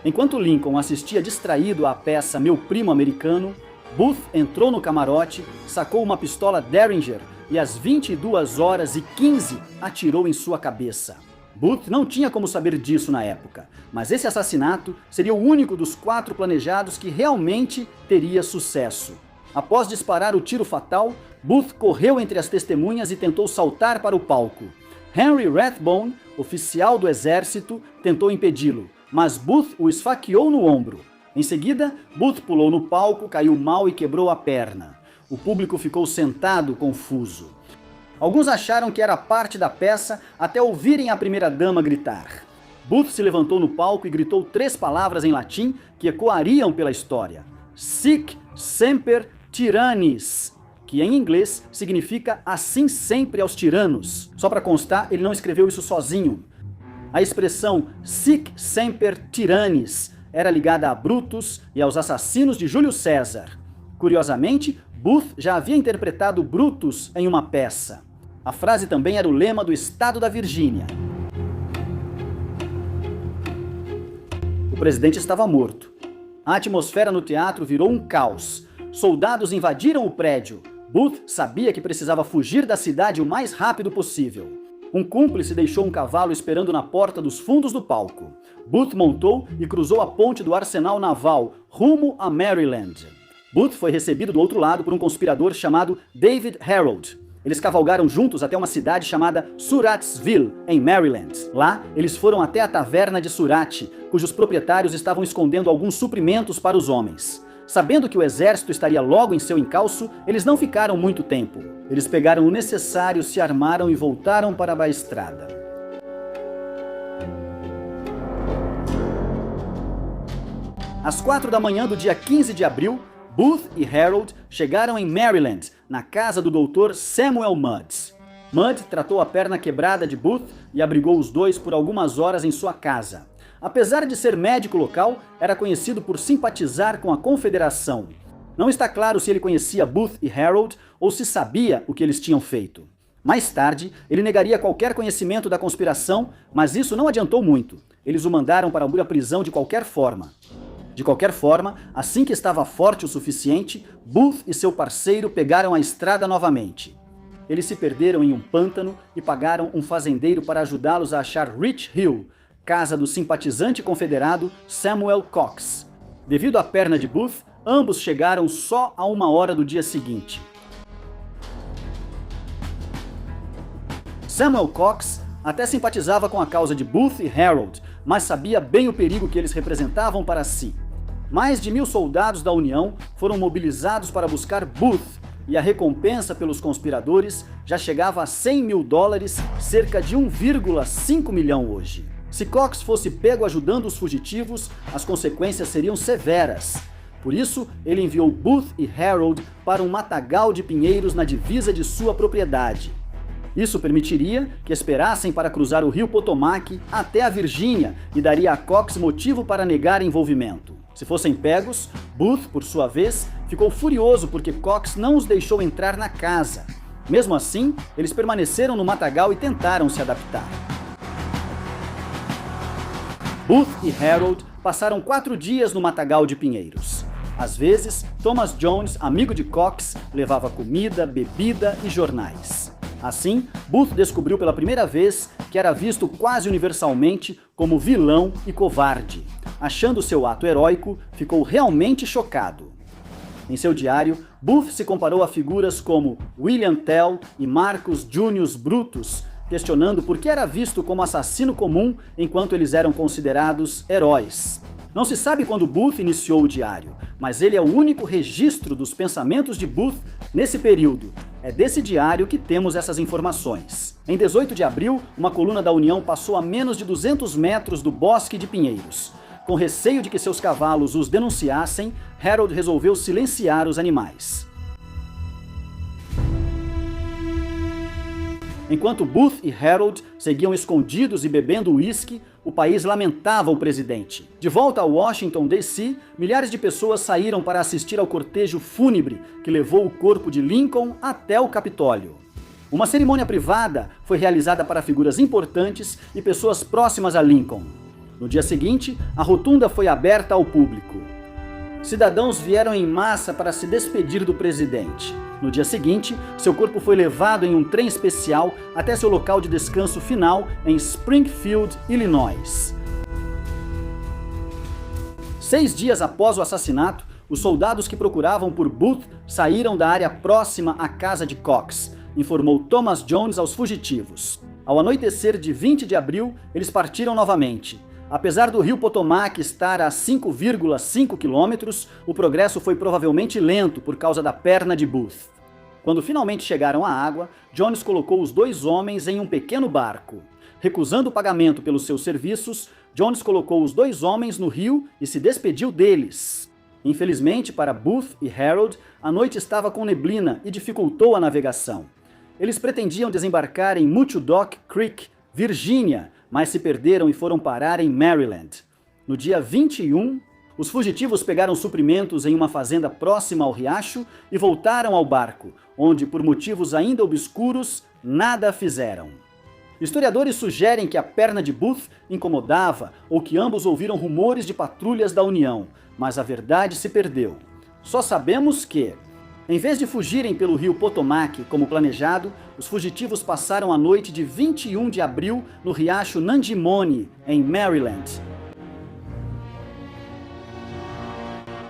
Enquanto Lincoln assistia distraído à peça Meu Primo Americano, Booth entrou no camarote, sacou uma pistola Derringer e às 22h15 atirou em sua cabeça. Booth não tinha como saber disso na época, mas esse assassinato seria o único dos 4 planejados que realmente teria sucesso. Após disparar o tiro fatal, Booth correu entre as testemunhas e tentou saltar para o palco. Henry Rathbone, oficial do exército, tentou impedi-lo, mas Booth o esfaqueou no ombro. Em seguida, Booth pulou no palco, caiu mal e quebrou a perna. O público ficou sentado, confuso. Alguns acharam que era parte da peça até ouvirem a primeira-dama gritar. Booth se levantou no palco e gritou 3 palavras em latim que ecoariam pela história. Sic semper tyrannis, que em inglês significa assim sempre aos tiranos. Só para constar, ele não escreveu isso sozinho. A expressão sic semper tyrannis era ligada a Brutus e aos assassinos de Júlio César. Curiosamente, Booth já havia interpretado Brutus em uma peça. A frase também era o lema do estado da Virgínia. O presidente estava morto. A atmosfera no teatro virou um caos. Soldados invadiram o prédio. Booth sabia que precisava fugir da cidade o mais rápido possível. Um cúmplice deixou um cavalo esperando na porta dos fundos do palco. Booth montou e cruzou a ponte do arsenal naval, rumo a Maryland. Booth foi recebido do outro lado por um conspirador chamado David Harold. Eles cavalgaram juntos até uma cidade chamada Surrattsville, em Maryland. Lá, eles foram até a taverna de Surratt, cujos proprietários estavam escondendo alguns suprimentos para os homens. Sabendo que o exército estaria logo em seu encalço, eles não ficaram muito tempo. Eles pegaram o necessário, se armaram e voltaram para a estrada. Às 4 da manhã do dia 15 de abril, Booth e Harold chegaram em Maryland, na casa do Dr. Samuel Mudd. Mudd tratou a perna quebrada de Booth e abrigou os dois por algumas horas em sua casa. Apesar de ser médico local, era conhecido por simpatizar com a Confederação. Não está claro se ele conhecia Booth e Harold ou se sabia o que eles tinham feito. Mais tarde, ele negaria qualquer conhecimento da conspiração, mas isso não adiantou muito. Eles o mandaram para a prisão de qualquer forma. De qualquer forma, assim que estava forte o suficiente, Booth e seu parceiro pegaram a estrada novamente. Eles se perderam em um pântano e pagaram um fazendeiro para ajudá-los a achar Rich Hill, casa do simpatizante confederado Samuel Cox. Devido à perna de Booth, ambos chegaram só a 1 hora do dia seguinte. Samuel Cox até simpatizava com a causa de Booth e Harold, mas sabia bem o perigo que eles representavam para si. Mais de 1000 soldados da União foram mobilizados para buscar Booth, e a recompensa pelos conspiradores já chegava a $100 mil, cerca de 1,5 milhão hoje. Se Cox fosse pego ajudando os fugitivos, as consequências seriam severas. Por isso, ele enviou Booth e Harold para um matagal de pinheiros na divisa de sua propriedade. Isso permitiria que esperassem para cruzar o rio Potomac até a Virgínia e daria a Cox motivo para negar envolvimento. Se fossem pegos, Booth, por sua vez, ficou furioso porque Cox não os deixou entrar na casa. Mesmo assim, eles permaneceram no matagal e tentaram se adaptar. Booth e Harold passaram 4 dias no matagal de pinheiros. Às vezes, Thomas Jones, amigo de Cox, levava comida, bebida e jornais. Assim, Booth descobriu pela primeira vez que era visto quase universalmente como vilão e covarde. Achando seu ato heróico, ficou realmente chocado. Em seu diário, Booth se comparou a figuras como William Tell e Marcus Junius Brutus, questionando por que era visto como assassino comum enquanto eles eram considerados heróis. Não se sabe quando Booth iniciou o diário, mas ele é o único registro dos pensamentos de Booth nesse período. É desse diário que temos essas informações. Em 18 de abril, uma coluna da União passou a menos de 200 metros do bosque de pinheiros. Com receio de que seus cavalos os denunciassem, Harold resolveu silenciar os animais. Enquanto Booth e Harold seguiam escondidos e bebendo uísque, o país lamentava o presidente. De volta a Washington, D.C., milhares de pessoas saíram para assistir ao cortejo fúnebre que levou o corpo de Lincoln até o Capitólio. Uma cerimônia privada foi realizada para figuras importantes e pessoas próximas a Lincoln. No dia seguinte, a rotunda foi aberta ao público. Cidadãos vieram em massa para se despedir do presidente. No dia seguinte, seu corpo foi levado em um trem especial até seu local de descanso final em Springfield, Illinois. 6 dias após o assassinato, os soldados que procuravam por Booth saíram da área próxima à casa de Cox, informou Thomas Jones aos fugitivos. Ao anoitecer de 20 de abril, eles partiram novamente. Apesar do rio Potomac estar a 5,5 quilômetros, o progresso foi provavelmente lento por causa da perna de Booth. Quando finalmente chegaram à água, Jones colocou os 2 homens em um pequeno barco. Recusando o pagamento pelos seus serviços, Jones colocou os 2 homens no rio e se despediu deles. Infelizmente para Booth e Harold, a noite estava com neblina e dificultou a navegação. Eles pretendiam desembarcar em Muchodoc Creek, Virgínia, mas se perderam e foram parar em Maryland. No dia 21, os fugitivos pegaram suprimentos em uma fazenda próxima ao riacho e voltaram ao barco, onde, por motivos ainda obscuros, nada fizeram. Historiadores sugerem que a perna de Booth incomodava ou que ambos ouviram rumores de patrulhas da União, mas a verdade se perdeu. Só sabemos que, em vez de fugirem pelo rio Potomac como planejado, os fugitivos passaram a noite de 21 de abril no riacho Nandimone, em Maryland.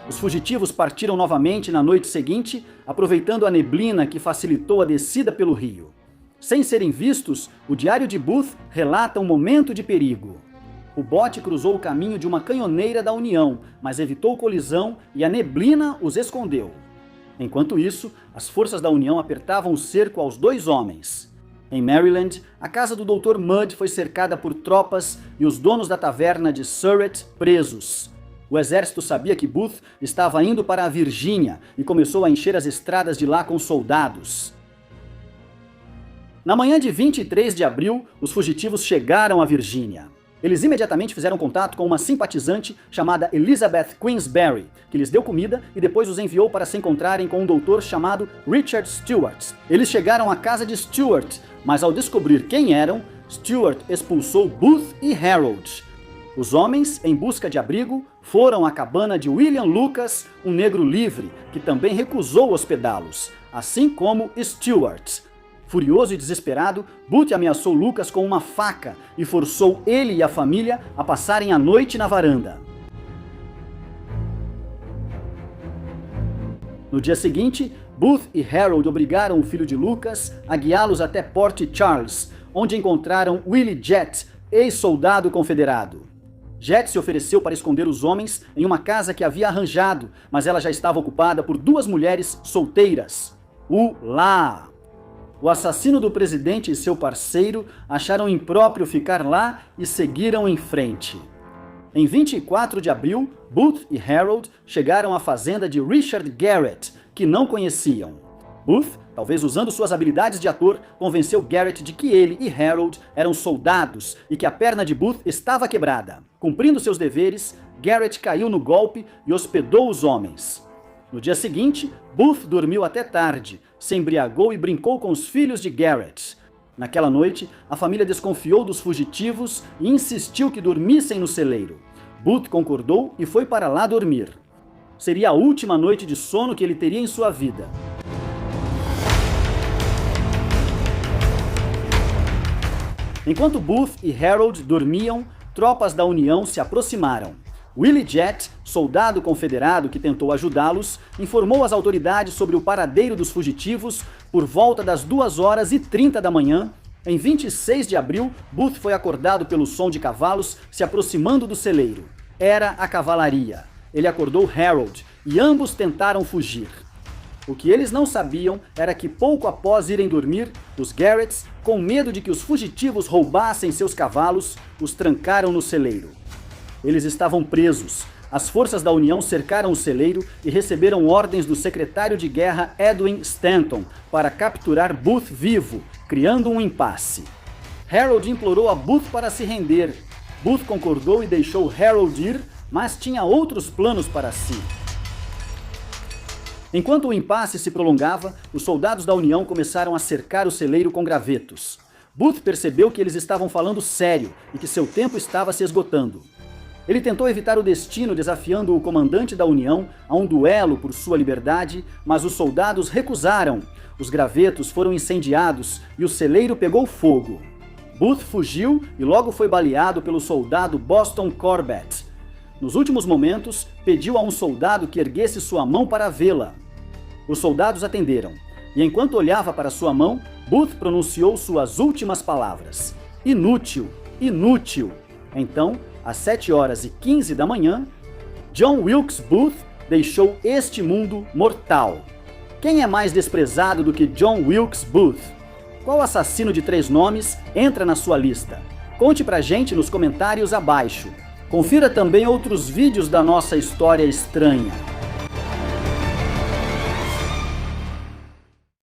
Os fugitivos partiram novamente na noite seguinte, aproveitando a neblina que facilitou a descida pelo rio. Sem serem vistos, o diário de Booth relata um momento de perigo. O bote cruzou o caminho de uma canhoneira da União, mas evitou colisão e a neblina os escondeu. Enquanto isso, as forças da União apertavam o cerco aos 2 homens. Em Maryland, a casa do Dr. Mudd foi cercada por tropas e os donos da taverna de Surrett presos. O exército sabia que Booth estava indo para a Virgínia e começou a encher as estradas de lá com soldados. Na manhã de 23 de abril, os fugitivos chegaram à Virgínia. Eles imediatamente fizeram contato com uma simpatizante chamada Elizabeth Queensberry, que lhes deu comida e depois os enviou para se encontrarem com um doutor chamado Richard Stewart. Eles chegaram à casa de Stewart, mas ao descobrir quem eram, Stewart expulsou Booth e Harold. Os homens, em busca de abrigo, foram à cabana de William Lucas, um negro livre, que também recusou hospedá-los, assim como Stewart. Furioso e desesperado, Booth ameaçou Lucas com uma faca e forçou ele e a família a passarem a noite na varanda. No dia seguinte, Booth e Harold obrigaram o filho de Lucas a guiá-los até Port Charles, onde encontraram Willie Jett, ex-soldado confederado. Jett se ofereceu para esconder os homens em uma casa que havia arranjado, mas ela já estava ocupada por 2 mulheres solteiras. Lá! O assassino do presidente e seu parceiro acharam impróprio ficar lá e seguiram em frente. Em 24 de abril, Booth e Harold chegaram à fazenda de Richard Garrett, que não conheciam. Booth, talvez usando suas habilidades de ator, convenceu Garrett de que ele e Harold eram soldados e que a perna de Booth estava quebrada. Cumprindo seus deveres, Garrett caiu no golpe e hospedou os homens. No dia seguinte, Booth dormiu até tarde, se embriagou e brincou com os filhos de Garrett. Naquela noite, a família desconfiou dos fugitivos e insistiu que dormissem no celeiro. Booth concordou e foi para lá dormir. Seria a última noite de sono que ele teria em sua vida. Enquanto Booth e Harold dormiam, tropas da União se aproximaram. Willie Jett, soldado confederado que tentou ajudá-los, informou às autoridades sobre o paradeiro dos fugitivos por volta das 2h30 da manhã. Em 26 de abril, Booth foi acordado pelo som de cavalos se aproximando do celeiro. Era a cavalaria. Ele acordou Harold e ambos tentaram fugir. O que eles não sabiam era que pouco após irem dormir, os Garretts, com medo de que os fugitivos roubassem seus cavalos, os trancaram no celeiro. Eles estavam presos. As forças da União cercaram o celeiro e receberam ordens do secretário de guerra Edwin Stanton para capturar Booth vivo, criando um impasse. Harold implorou a Booth para se render. Booth concordou e deixou Harold ir, mas tinha outros planos para si. Enquanto o impasse se prolongava, os soldados da União começaram a cercar o celeiro com gravetos. Booth percebeu que eles estavam falando sério e que seu tempo estava se esgotando. Ele tentou evitar o destino desafiando o comandante da União a um duelo por sua liberdade, mas os soldados recusaram. Os gravetos foram incendiados e o celeiro pegou fogo. Booth fugiu e logo foi baleado pelo soldado Boston Corbett. Nos últimos momentos, pediu a um soldado que erguesse sua mão para vê-la. Os soldados atenderam, e enquanto olhava para sua mão, Booth pronunciou suas últimas palavras. Inútil, inútil. Então, às 7h15 da manhã, John Wilkes Booth deixou este mundo mortal. Quem é mais desprezado do que John Wilkes Booth? Qual assassino de 3 nomes entra na sua lista? Conte pra gente nos comentários abaixo. Confira também outros vídeos da nossa história estranha.